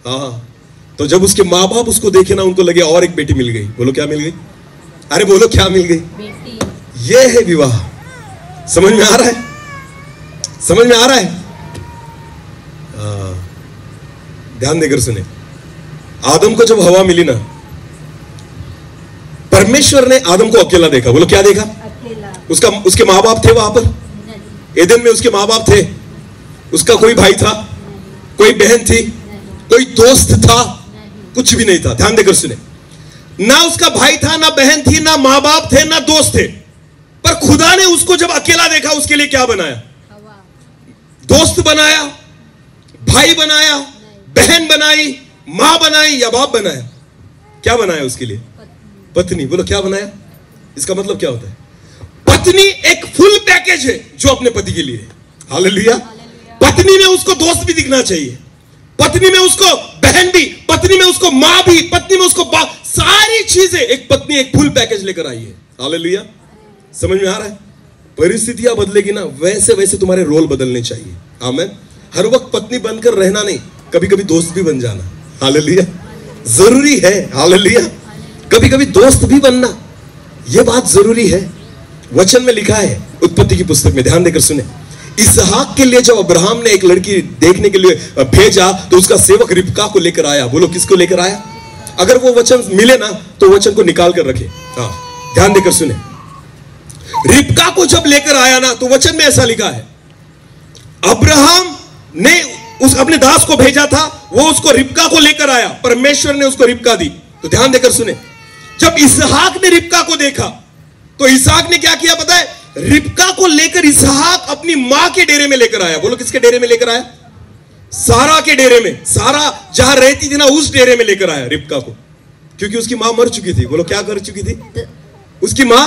हाँ, तो जब उसके माँ बाप उसको देखे ना, उनको लगे और एक बेटी मिल गई। बोलो क्या मिल गई? अरे बोलो क्या मिल गई? बेटी। ये है विवाह। समझ में आ रहा है? समझ में आ रहा है? ध्यान देकर सुने। आदम को जब हवा मिली ना, परमेश्वर ने आदम को अकेला देखा। बोलो क्या देखा? अकेला। उसके माँ बाप थे वहां पर? एदन में उसके माँ बाप थे? उसका कोई भाई था? कोई बहन थी? कोई दोस्त था? कुछ भी नहीं था। ध्यान देकर सुने, ना उसका भाई था, ना बहन थी, ना माँ बाप थे, ना दोस्त थे। पर खुदा ने उसको जब अकेला देखा, उसके लिए क्या बनाया? दोस्त बनाया, भाई बनाया, बहन बनाई, मां बनाई या बाप बनाया? क्या बनाया उसके लिए? पत्नी। बोलो क्या बनाया? इसका मतलब क्या होता है? पत्नी एक फुल पैकेज है जो अपने पति के लिए है। हालेलुया। पत्नी में उसको दोस्त भी दिखना चाहिए, पत्नी में उसको बहन भी, पत्नी में उसको मां भी, पत्नी में उसको बाप, सारी चीजें एक पत्नी एक फुल पैकेज लेकर आई है। हालेलुया। समझ में आ रहा है? परिस्थितियां बदलेगी ना, वैसे वैसे तुम्हारे रोल बदलने चाहिए। आमीन। हर वक्त पत्नी बनकर रहना नहीं, कभी कभी दोस्त भी बन जाना। हालेलुया। जरूरी है। हालेलुया। कभी कभी दोस्त भी बनना, यह बात जरूरी है। वचन में लिखा है उत्पत्ति की पुस्तक में, ध्यान देकर सुने, इसहाक के लिए जब अब्राहम ने एक लड़की देखने के लिए भेजा तो उसका सेवक रिबका को लेकर आया। बोलो किसको लेकर आया? अगर वो वचन मिले ना तो वचन को निकाल कर रखे। हाँ, ध्यान देकर सुने। रिबका को जब लेकर आया ना तो वचन में ऐसा लिखा है, अब्राहम ने उस अपने दास को भेजा था, वो उसको रिबका को लेकर आया, परमेश्वर ने उसको रिबका दी। तो ध्यान देकर सुने, जब इसहाक ने रिबका को देखा तो इसहाक ने क्या किया पता है? रिबका को लेकर इसहाक अपनी मां के डेरे में लेकर आया। बोलो किसके डेरे में लेकर आया? सारा के डेरे में। सारा जहां रहती थी ना उस डेरे में लेकर आया रिबका को, क्योंकि उसकी मां मर चुकी थी। बोलो क्या कर चुकी थी? उसकी मां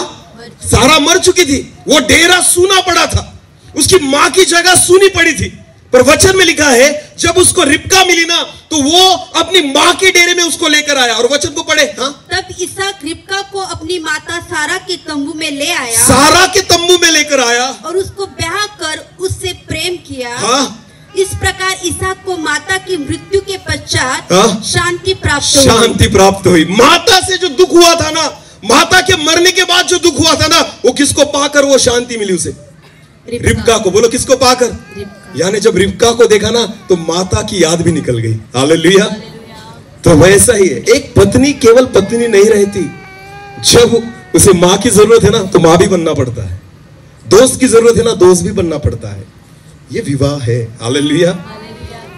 सारा मर चुकी थी। वो डेरा सूना पड़ा था, उसकी मां की जगह सूनी पड़ी थी। पर वचन में लिखा है जब उसको रिबका मिली ना तो वो अपनी मां के डेरे में उसको लेकर आया। और वचन को पढ़े। हाँ? तब इसहाक रिबका को अपनी माता सारा के तंबू में ले आया, सारा के तंबू में लेकर आया और उसको ब्याह कर उससे प्रेम किया। हाँ? इस प्रकार इसहाक को माता की मृत्यु के पश्चात हाँ? शांति प्राप्त हुई। शांति प्राप्त हुई। माता से जो दुख हुआ था ना, माता के मरने के बाद जो दुख हुआ था ना, वो किसको पाकर वो शांति मिली उसे? रिबका को। बोलो किसको पाकर? यानी जब रिबका को देखा ना तो माता की याद भी निकल गई। हालेलुया। तो वैसा ही है, एक पत्नी केवल पत्नी नहीं रहती, जब उसे मां की जरूरत है ना तो मां भी बनना पड़ता है, दोस्त की जरूरत है ना दोस्त भी बनना पड़ता है। ये विवाह है। हालेलुया।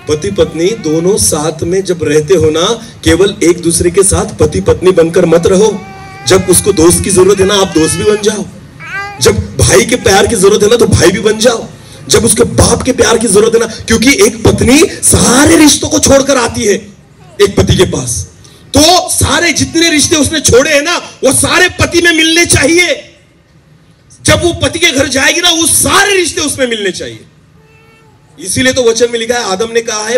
पति पत्नी दोनों साथ में जब रहते हो ना, केवल एक दूसरे के साथ पति पत्नी बनकर मत रहो। जब उसको दोस्त की जरूरत है ना आप दोस्त भी बन जाओ। जब भाई के प्यार की जरूरत है ना तो भाई भी बन जाओ। जब उसके बाप के प्यार की जरूरत है ना, क्योंकि एक पत्नी सारे रिश्तों को छोड़कर आती है एक पति के पास, तो सारे जितने रिश्ते उसने छोड़े हैं ना वो सारे पति में मिलने चाहिए। जब वो पति के घर जाएगी ना वो सारे रिश्ते उसमें मिलने चाहिए। इसीलिए तो वचन में लिखा है, आदम ने कहा है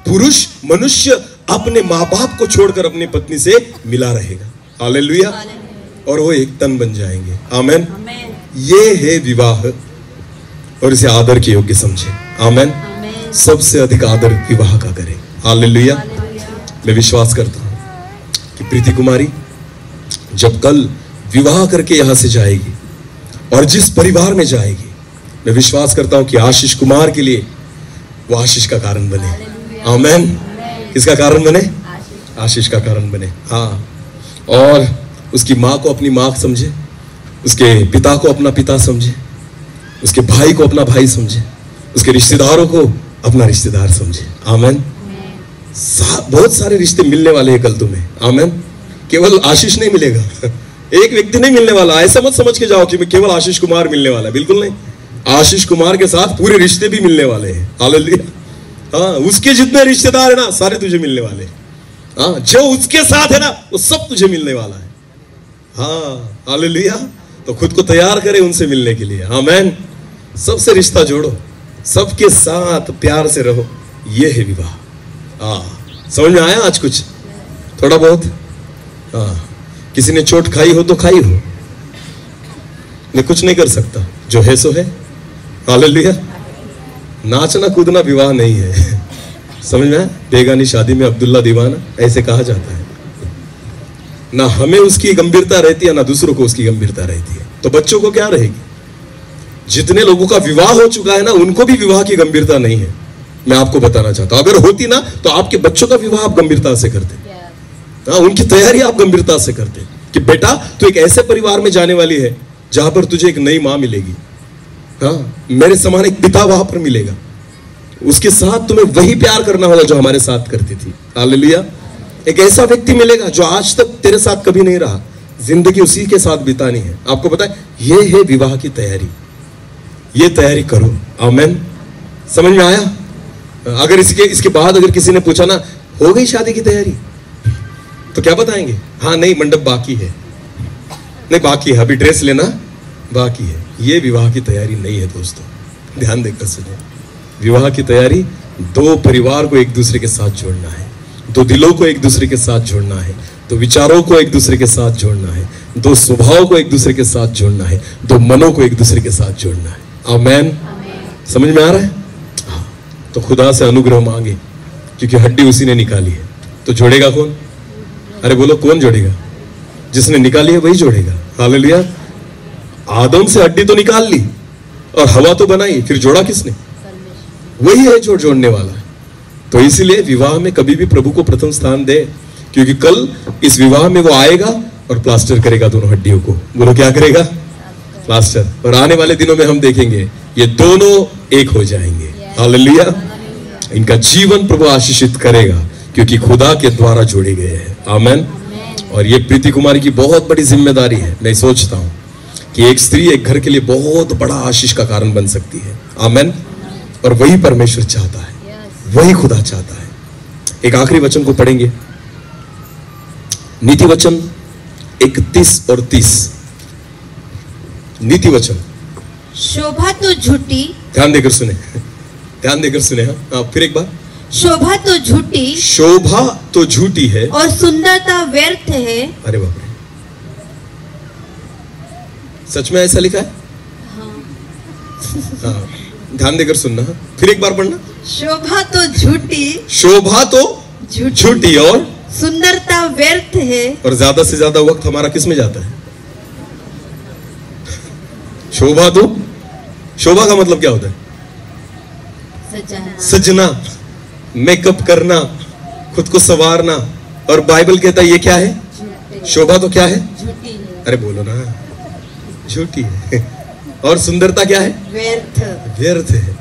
पुरुष मनुष्य अपने मां बाप को छोड़कर अपनी पत्नी से मिला रहेगा। हालेलुया। और वो एक तन बन जाएंगे। आमेन। ये है विवाह, और इसे आदर के योग्य समझे। आमेन। सबसे अधिक आदर विवाह का करें। हालेलुया। मैं विश्वास करता हूं कि प्रीति कुमारी जब कल विवाह करके यहां से जाएगी और जिस परिवार में जाएगी, मैं विश्वास करता हूं कि आशीष कुमार के लिए वो आशीष का कारण बने। आमेन। किसका कारण बने? आशीष का कारण बने। हाँ। और उसकी माँ को अपनी माँ समझे, उसके पिता को अपना पिता समझे, उसके भाई को अपना भाई समझे, उसके रिश्तेदारों को अपना रिश्तेदार समझे। आमेन। बहुत सारे रिश्ते मिलने वाले हैं कल तुम्हें। आमेन। केवल आशीष नहीं मिलेगा, एक व्यक्ति नहीं मिलने वाला। ऐसा मत समझ के जाओ कि मैं केवल आशीष कुमार मिलने वाला है, बिल्कुल नहीं। आशीष कुमार के साथ पूरे रिश्ते भी मिलने वाले हैं। हालेलुया। हाँ, उसके जितने रिश्तेदार है ना सारे तुझे मिलने वाले हैं। हाँ, जो उसके साथ है ना वो सब तुझे मिलने वाला है। हाँ, हालेलुया। तो खुद को तैयार करे उनसे मिलने के लिए। आमेन। सबसे रिश्ता जोड़ो, सबके साथ प्यार से रहो। ये है विवाह। हाँ, समझ में आया आज कुछ थोड़ा बहुत? हाँ, किसी ने चोट खाई हो तो खाई हो, मैं कुछ नहीं कर सकता, जो है सो है। हालेलुया। नाचना कूदना विवाह नहीं है। समझ में आया? बेगानी शादी में अब्दुल्ला दीवाना ऐसे कहा जाता है ना। हमें उसकी गंभीरता रहती है ना दूसरों को उसकी गंभीरता रहती है। तो बच्चों को क्या रहेगी? जितने लोगों का विवाह हो चुका है ना उनको भी विवाह की गंभीरता नहीं है। मैं आपको बताना चाहता हूं, अगर होती ना तो आपके बच्चों का विवाह आप गंभीरता से करते। हाँ, उनकी तैयारी आप गंभीरता से करते कि बेटा तू एक ऐसे परिवार में जाने वाली है जहां पर तुझे एक नई मां मिलेगी। हाँ, मेरे समान एक पिता वहां पर मिलेगा, उसके साथ तुम्हें वही प्यार करना होगा जो हमारे साथ करती थी। हालेलुया। एक ऐसा व्यक्ति मिलेगा जो आज तक तेरे साथ कभी नहीं रहा, जिंदगी उसी के साथ बितानी है। आपको पता है, ये है विवाह की तैयारी। ये तैयारी करो। आमेन। समझ में आया? अगर इसके बाद अगर किसी ने पूछा ना हो गई शादी की तैयारी, तो क्या बताएंगे? हाँ, नहीं मंडप बाकी है, नहीं बाकी है, अभी ड्रेस लेना बाकी है। ये विवाह की तैयारी नहीं है दोस्तों। ध्यान देकर सुनिए, विवाह की तैयारी दो परिवार को एक दूसरे के साथ जोड़ना है, दो दिलों को एक दूसरे के साथ जोड़ना है, दो विचारों को एक दूसरे के साथ जोड़ना है, दो स्वभाव को एक दूसरे के साथ जोड़ना है, दो मनों को एक दूसरे के साथ जोड़ना है। आमेन। समझ में आ रहा है? हाँ। तो खुदा से अनुग्रह मांगे, क्योंकि हड्डी उसी ने निकाली है। तो जोड़ेगा कौन? अरे बोलो, कौन जोड़ेगा? जिसने निकाली है वही जोड़ेगा। हालेलुया। आदम से हड्डी तो निकाल ली, और हवा तो बनाई, फिर जोड़ा किसने? वही है जो जोड़ने वाला है। तो इसीलिए विवाह में कभी भी प्रभु को प्रथम स्थान दे, क्योंकि कल इस विवाह में वो आएगा और प्लास्टर करेगा दोनों हड्डियों को। बोलो क्या करेगा? प्लास्टर। और आने वाले दिनों में हम देखेंगे ये दोनों एक हो जाएंगे। हालेलुया। इनका जीवन प्रभु आशीषित करेगा, क्योंकि खुदा के द्वारा जोड़े गए हैं। आमेन। और ये प्रीति कुमारी की बहुत बड़ी जिम्मेदारी है। मैं सोचता हूं कि एक स्त्री एक घर के लिए बहुत बड़ा आशीष का कारण बन सकती है। आमेन। और वही परमेश्वर चाहता है, वही खुदा चाहता है। एक आखिरी वचन को पढ़ेंगे, नीति वचन 31 और 30। नीति वचन। शोभा तो झूठी, ध्यान देकर सुने, ध्यान देकर सुने। हाँ, फिर एक बार। शोभा तो झूठी, शोभा तो झूठी है और सुंदरता व्यर्थ है। अरे बाप रे, सच में ऐसा लिखा है? हाँ, ध्यान देकर सुनना। फिर एक बार पढ़ना। शोभा तो झूठी, शोभा तो झूठी और सुंदरता व्यर्थ है। और ज्यादा से ज्यादा वक्त हमारा किस में जाता है? शोभा तो, शोभा का मतलब क्या होता है? सजना, मेकअप करना, खुद को संवारना। और बाइबल कहता है ये क्या है? शोभा तो क्या है? अरे बोलो ना, झूठी है। और सुंदरता क्या है? व्यर्थ, व्यर्थ है।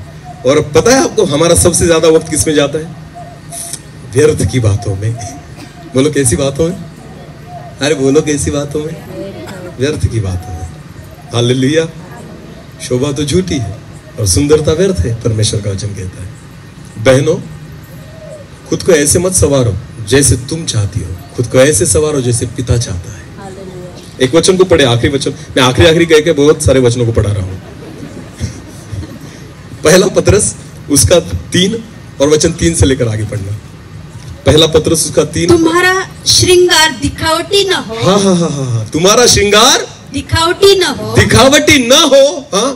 और पता है आपको हमारा सबसे ज्यादा वक्त किस में जाता है? व्यर्थ की बातों में। बोलो कैसी बातों में? अरे बोलो कैसी बातों में? व्यर्थ की बातों में। हालेलुया। शोभा तो झूठी है और सुंदरता व्यर्थ है, परमेश्वर का वचन कहता है। बहनों, खुद को ऐसे मत संवारो जैसे तुम चाहती हो, खुद को ऐसे संवारो जैसे पिता चाहता है। एक वचन को पढ़े, आखिरी वचन। मैं आखिरी कह के बहुत सारे वचनों को पढ़ा रहा हूं। पहला पतरस उसका 3 और वचन 3 से लेकर आगे पढ़ना। पहला पतरस उसका 3। तुम्हारा श्रृंगार दिखावटी न हो। हाँ हाँ हाँ हाँ, तुम्हारा श्रृंगार दिखावटी न हो, दिखावटी न हो। हाँ,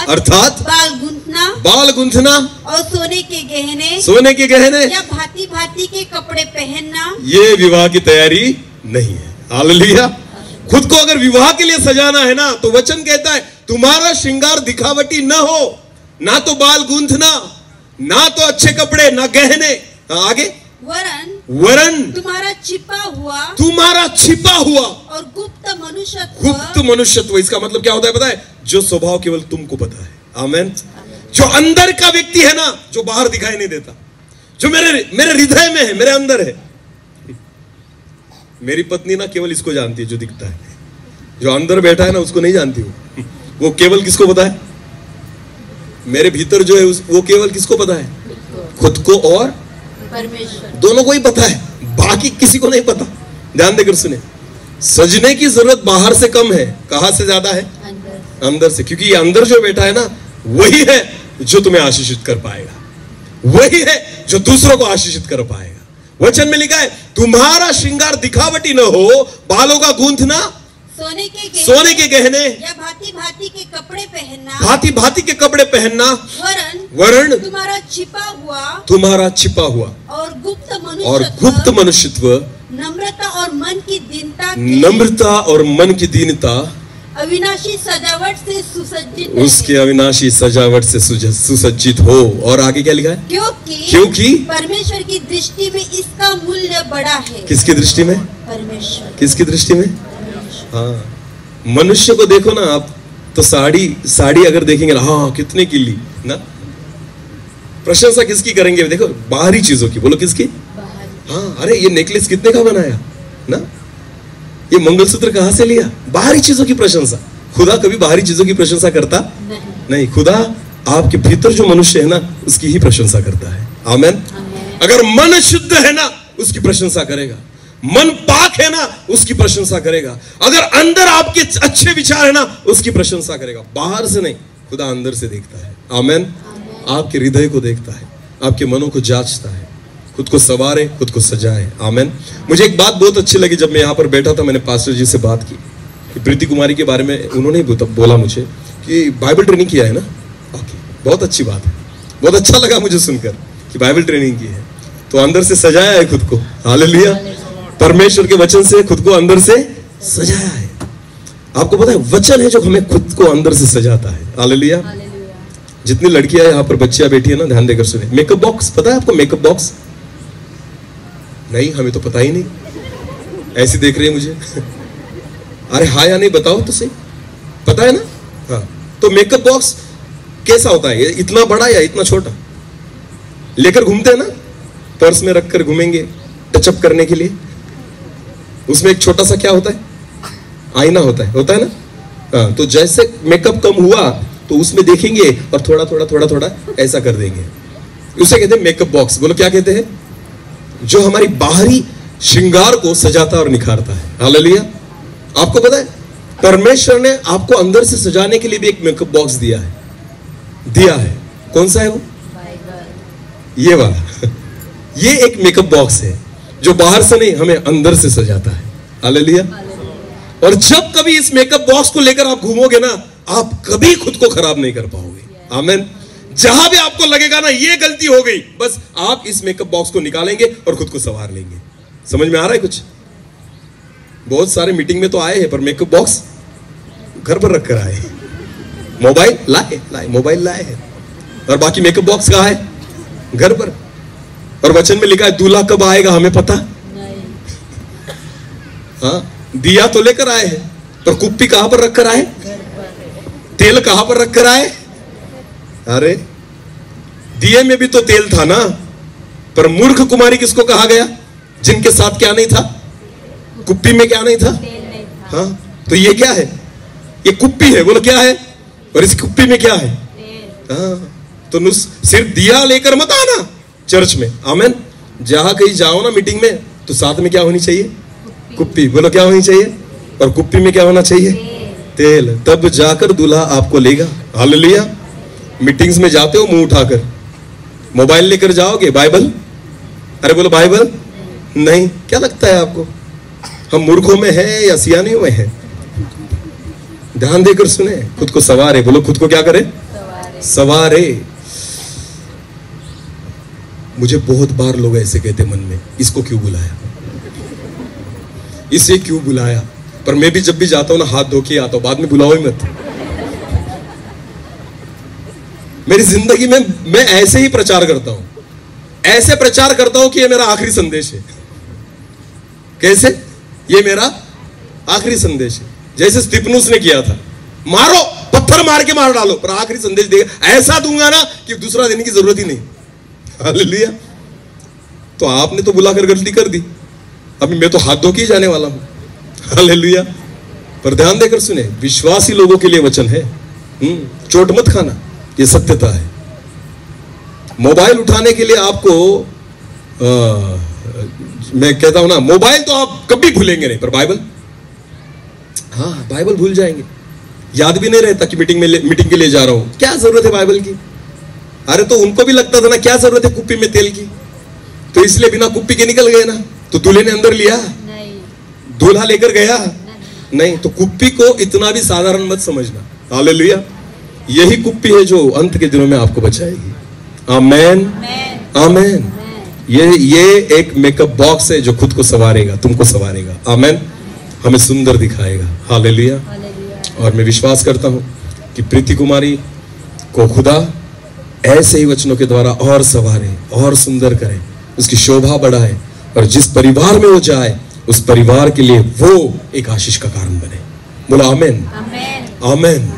अर्थात बाल गूंथना और सोने के गहने या भांति भांति के कपड़े पहनना, ये विवाह की तैयारी नहीं है। हालेलुया। खुद को अगर विवाह के लिए सजाना है ना, तो वचन कहता है तुम्हारा श्रृंगार दिखावटी न हो, ना तो बाल गूंथना, ना तो अच्छे कपड़े, ना गहने। आगे, वरन तुम्हारा छिपा हुआ और गुप्त मनुष्यत्व। इसका मतलब क्या होता है पता है? जो स्वभाव केवल तुमको पता है। आमेन। जो अंदर का व्यक्ति है ना, जो बाहर दिखाई नहीं देता, जो मेरे हृदय में है, मेरे अंदर है। मेरी पत्नी ना केवल इसको जानती है जो दिखता है, जो अंदर बैठा है ना उसको नहीं जानती वो केवल किसको पता है? मेरे भीतर जो है वो केवल किसको पता है? खुद को और परमेश्वर, दोनों को ही पता है, बाकी किसी को नहीं पता। ध्यान देकर सुने, सजने की जरूरत बाहर से कम है, कहां से ज्यादा है? अंदर से। क्योंकि ये अंदर जो बैठा है ना, वही है जो तुम्हें आशीषित कर पाएगा, वही है जो दूसरों को आशीषित कर पाएगा। वचन में लिखा है तुम्हारा श्रृंगार दिखावटी न हो, बालों का गूंथना, सोने के गहने या भांति भांति के कपड़े पहनना, वरन तुम्हारा छिपा हुआ और गुप्त मनुष्यत्व, नम्रता और मन की दीनता अविनाशी सजावट से सुसज्जित, उसकी अविनाशी सजावट से सुसज्जित हो। और आगे क्या लिखा है? क्योंकि परमेश्वर की दृष्टि में इसका मूल्य बड़ा है। किसकी दृष्टि में? परमेश्वर। किसकी दृष्टि में? हाँ, मनुष्य को देखो ना आप, तो साड़ी अगर देखेंगे ना, हाँ कितने की ली ना, प्रशंसा किसकी करेंगे? देखो बाहरी चीजों की। बोलो किसकी? हाँ, अरे ये नेकलेस कितने का बनाया ना, ये मंगलसूत्र कहां से लिया? बाहरी चीजों की प्रशंसा। खुदा कभी बाहरी चीजों की प्रशंसा करता नहीं। खुदा आपके भीतर जो मनुष्य है ना, उसकी ही प्रशंसा करता है। आमेन। अगर मन शुद्ध है ना, उसकी प्रशंसा करेगा। मन पाक है ना, उसकी प्रशंसा करेगा। अगर अंदर आपके अच्छे विचार है ना, उसकी प्रशंसा करेगा। बाहर से नहीं, खुदा अंदर से देखता है। आमेन। आपके हृदय को देखता है, आपके मनों को जांचता है, खुद को सवारे, खुद को सजाए। आमेन। मुझे एक बात बहुत अच्छी लगी, जब मैं यहाँ पर बैठा था, मैंने पास्टर जी से बात की कि प्रीति कुमारी के बारे में उन्होंने बोला मुझे कि बाइबल ट्रेनिंग किया है ना। ओके, बहुत अच्छी बात है, बहुत अच्छा लगा मुझे सुनकर कि बाइबल ट्रेनिंग की है, तो अंदर से सजाया है खुद को। हालेलुया। परमेश्वर के वचन से खुद को अंदर से सजाया है। आपको पता है, वचन है जो हमें खुद को अंदर से सजाता है। हालेलुया। जितनी लड़कियां यहाँ पर बच्चियां बैठी है ना, ध्यान देकर सुने। मेकअप बॉक्स पता है आपको? मेकअप बॉक्स नहीं, हमें तो पता ही नहीं, ऐसी देख रही है मुझे। अरे हाँ या नहीं बताओ तो सही, पता है ना? हाँ, तो मेकअप बॉक्स कैसा होता है? इतना बड़ा या इतना छोटा? लेकर घूमते हैं ना, पर्स में रखकर घूमेंगे टचअप करने के लिए। उसमें एक छोटा सा क्या होता है? आईना होता है ना? हाँ, तो जैसे मेकअप कम हुआ तो उसमें देखेंगे और थोड़ा थोड़ा थोड़ा थोड़ा ऐसा कर देंगे, उसे कहते हैं मेकअप बॉक्स। बोलो क्या कहते हैं? जो हमारी बाहरी श्रृंगार को सजाता और निखारता है। हालेलुया। आपको पता है परमेश्वर ने आपको अंदर से सजाने के लिए भी एक मेकअप बॉक्स दिया है। कौन सा है वो? ये वाला। ये एक मेकअप बॉक्स है जो बाहर से नहीं, हमें अंदर से सजाता है। हालेलुया। और जब कभी इस मेकअप बॉक्स को लेकर आप घूमोगे ना, आप कभी खुद को खराब नहीं कर पाओगे। आमीन। जहां भी आपको लगेगा ना ये गलती हो गई, बस आप इस मेकअप बॉक्स को निकालेंगे और खुद को संवार लेंगे। समझ में आ रहा है कुछ? बहुत सारे मीटिंग में तो आए हैं पर मेकअप बॉक्स घर पर रखकर आए। मोबाइल लाए मोबाइल लाए हैं, और बाकी मेकअप बॉक्स कहाँ है? घर पर। और वचन में लिखा है दूल्हा कब आएगा हमें पता नहीं। हाँ, दिया तो लेकर आए हैं पर कुप्पी कहां पर रखकर आए? तेल कहां पर रखकर आए? अरे दिए में भी तो तेल था ना। पर मूर्ख कुमारी किसको कहा गया? जिनके साथ क्या नहीं था? कुप्पी में क्या नहीं था? हाँ, तो ये क्या है? ये कुप्पी है। बोलो क्या है? और इस कुप्पी में क्या है? हाँ, तो सिर्फ दिया लेकर मत आना चर्च में। आमीन। जहां कहीं जाओ ना मीटिंग में, तो साथ में क्या होनी चाहिए? कुप्पी। बोलो क्या होनी चाहिए? और कुप्पी में क्या होना चाहिए? तेल। तब जाकर दूल्हा आपको लेगा। हालेलुया। मीटिंग्स में जाते हो मुंह उठाकर, मोबाइल लेकर जाओगे? बाइबल? अरे बोलो बाइबल नहीं। क्या लगता है आपको हम मूर्खों में हैं या सियानियों में हैं? ध्यान देकर सुने। खुद को सवारे। बोलो खुद को क्या करे? सवारे। मुझे बहुत बार लोग ऐसे कहते मन में, इसको क्यों बुलाया, इसे क्यों बुलाया? पर मैं भी जब भी जाता हूं ना हाथ धो के आता हूं, बाद में बुलाओ ही मत। मेरी जिंदगी में मैं ऐसे ही प्रचार करता हूं, ऐसे प्रचार करता हूं कि ये मेरा आखिरी संदेश है। कैसे? ये मेरा आखिरी संदेश है। जैसे स्तिफनुस ने किया था, मारो, पत्थर मार के मार डालो, पर आखिरी संदेश देगा ऐसा दूंगा ना कि दूसरा देने की जरूरत ही नहीं। हालेलुया। तो आपने तो बुलाकर गलती कर दी, अभी मैं तो हाथ धो के ही जाने वाला हूं। हालेलुया। पर ध्यान देकर सुने, विश्वासी लोगों के लिए वचन है, चोट मत खाना, ये सत्यता है। मोबाइल उठाने के लिए आपको मैं कहता हूं ना, मोबाइल तो आप कभी भूलेंगे नहीं, पर बाइबल, हाँ बाइबल भूल जाएंगे। याद भी नहीं रहता कि मीटिंग के लिए जा रहा हूं, क्या जरूरत है बाइबल की? अरे तो उनको भी लगता था ना, क्या जरूरत है कुप्पी में तेल की, तो इसलिए बिना कुप्पी के निकल गए ना। तो दूल्हे ने अंदर लिया नहीं, दूल्हा लेकर गया नहीं। तो कुप्पी को इतना भी साधारण मत समझना। हालेलुया। यही कुप्पी है जो अंत के दिनों में आपको बचाएगी। आमेन, आमेन। ये एक मेकअप बॉक्स है जो खुद को संवारेगा, तुमको संवारेगा। आमेन। हमें सुंदर दिखाएगा। हालेलुया। और मैं विश्वास करता हूं कि प्रीति कुमारी को खुदा ऐसे ही वचनों के द्वारा और संवारे और सुंदर करे, उसकी शोभा बढ़ाए, और जिस परिवार में वो जाए उस परिवार के लिए वो एक आशीष का कारण बने। बोलो आमेन, आमेन।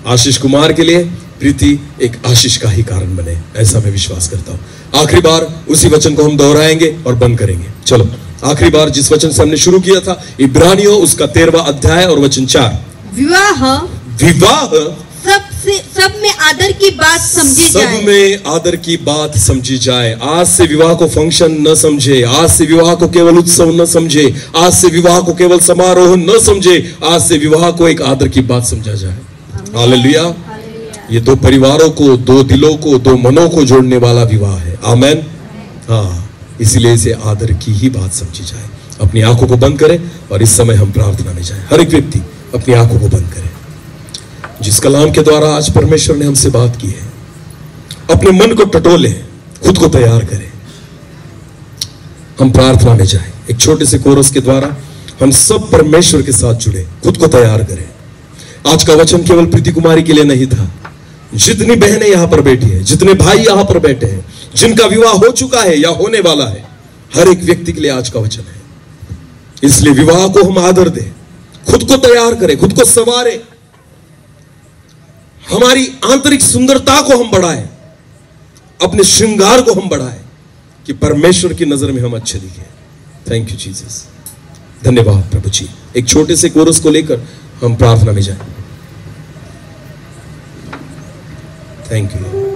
आशीष कुमार के लिए प्रीति एक आशीष का ही कारण बने, ऐसा मैं विश्वास करता हूं। आखिरी बार उसी वचन को हम दोहराएंगे और बंद करेंगे। चलो, आखिरी बार जिस वचन से हमने शुरू किया था, इब्रानियों उसका 13वां अध्याय और वचन 4। विवाह सब में आदर की बात समझी जाए। सब में आदर की बात समझी जाए। आज से विवाह को फंक्शन न समझे, आज से विवाह को केवल उत्सव न समझे, आज से विवाह को केवल समारोह न समझे, आज से विवाह को एक आदर की बात समझा जाए। हालेलुया। ये दो परिवारों को, दो दिलों को, दो मनों को जोड़ने वाला विवाह है। आमेन। हाँ, इसलिए इसे आदर की ही बात समझी जाए। अपनी आंखों को बंद करें और इस समय हम प्रार्थना में जाएं। हर एक व्यक्ति अपनी आंखों को बंद करे। जिस कलाम के द्वारा आज परमेश्वर ने हमसे बात की है, अपने मन को टटोले, खुद को तैयार करें। हम प्रार्थना में जाएं। एक छोटे से कोरस के द्वारा हम सब परमेश्वर के साथ जुड़े, खुद को तैयार करें। आज का वचन केवल प्रीति कुमारी के लिए नहीं था, जितनी बहनें यहां पर बैठी है, जितने भाई यहां पर बैठे हैं, जिनका विवाह हो चुका है या होने वाला है, हर एक व्यक्ति के लिए आज का वचन है। इसलिए विवाह को हम आदर दें, खुद को तैयार करें, खुद को संवारें, हमारी आंतरिक सुंदरता को हम बढ़ाएं, अपने श्रृंगार को हम बढ़ाएं कि परमेश्वर की नजर में हम अच्छे दिखें। Thank you Jesus. धन्यवाद प्रभु जी। एक छोटे से कोरस को लेकर हम प्रार्थना में जाएं। Thank you.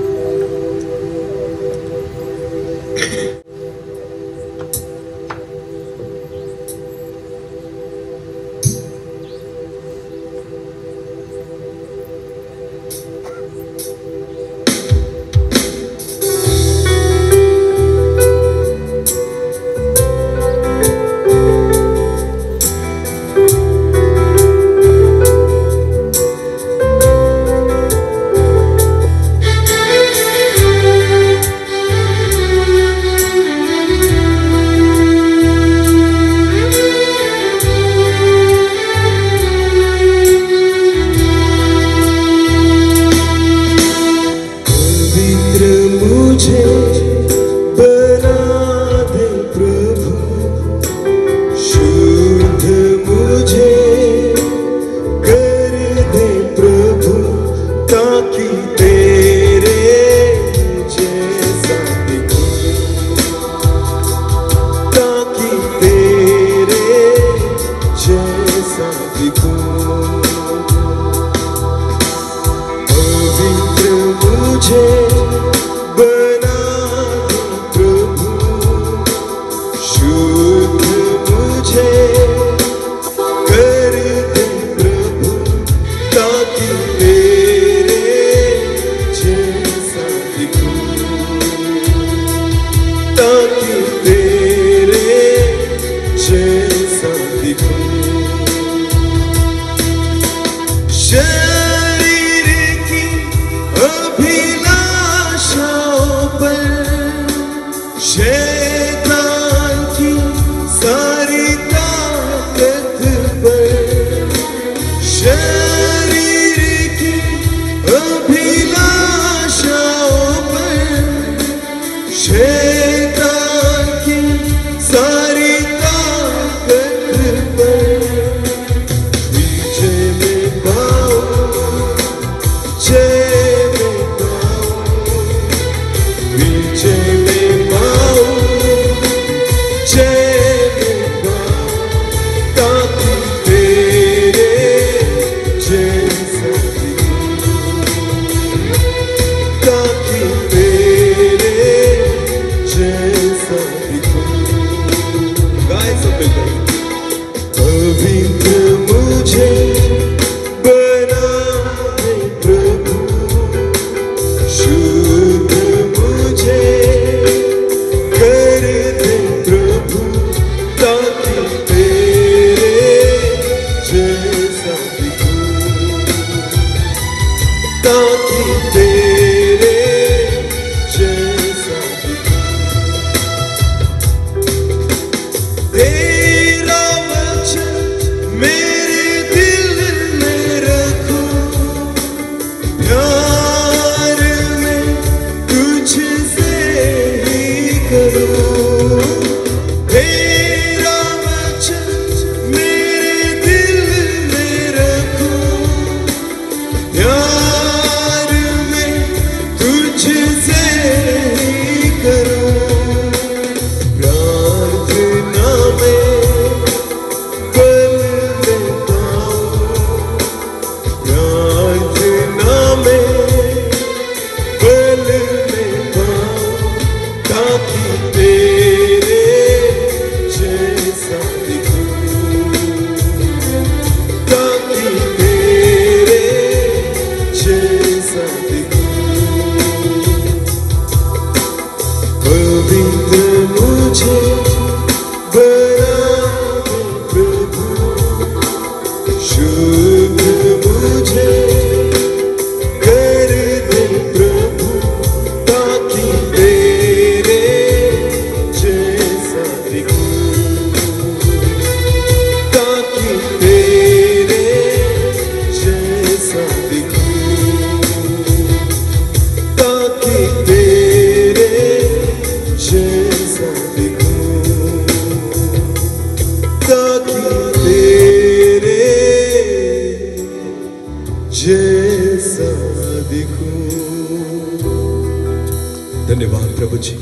धन्यवाद प्रभु जी।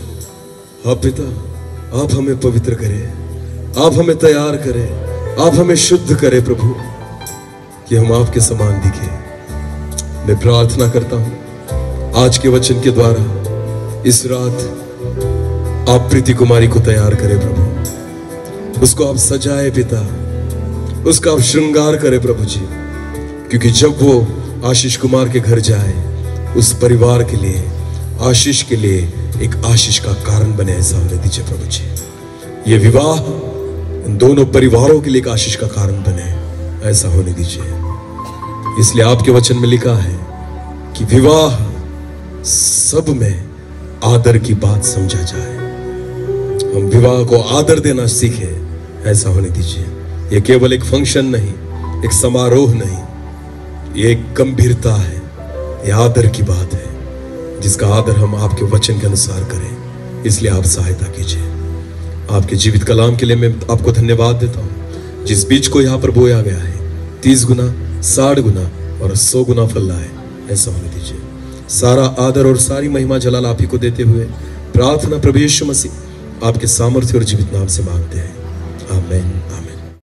आप पिता, आप हमें पवित्र करें, आप हमें तैयार करें, आप हमें शुद्ध करें प्रभु, कि हम आपके समान दिखें। मैं प्रार्थना करता हूं आज के वचन के द्वारा इस रात आप प्रीति कुमारी को तैयार करें प्रभु, उसको आप सजाए पिता, उसका आप श्रृंगार करें प्रभु जी, क्योंकि जब वो आशीष कुमार के घर जाए उस परिवार के लिए, आशीष के लिए एक आशीष का कारण बने, ऐसा होने दीजिए प्रभु जी। ये विवाह इन दोनों परिवारों के लिए एक आशीष का कारण बने, ऐसा होने दीजिए। इसलिए आपके वचन में लिखा है कि विवाह सब में आदर की बात समझा जाए। हम विवाह को आदर देना सीखें, ऐसा होने दीजिए। ये केवल एक फंक्शन नहीं, एक समारोह नहीं, ये एक गंभीरता है, ये आदर की बात है, जिसका आदर हम आपके वचन के अनुसार करें। इसलिए आप सहायता कीजिए। आपके जीवित कलाम के लिए मैं आपको धन्यवाद देता हूँ, जिस बीज को यहाँ पर बोया गया है 30 गुना, 60 गुना और 100 गुना फल लाए, ऐसा होने दीजिए। सारा आदर और सारी महिमा जलाल आप ही को देते हुए प्रार्थना प्रभु यीशु मसीह आपके सामर्थ्य और जीवित नाम से मांगते हैं, आमीन।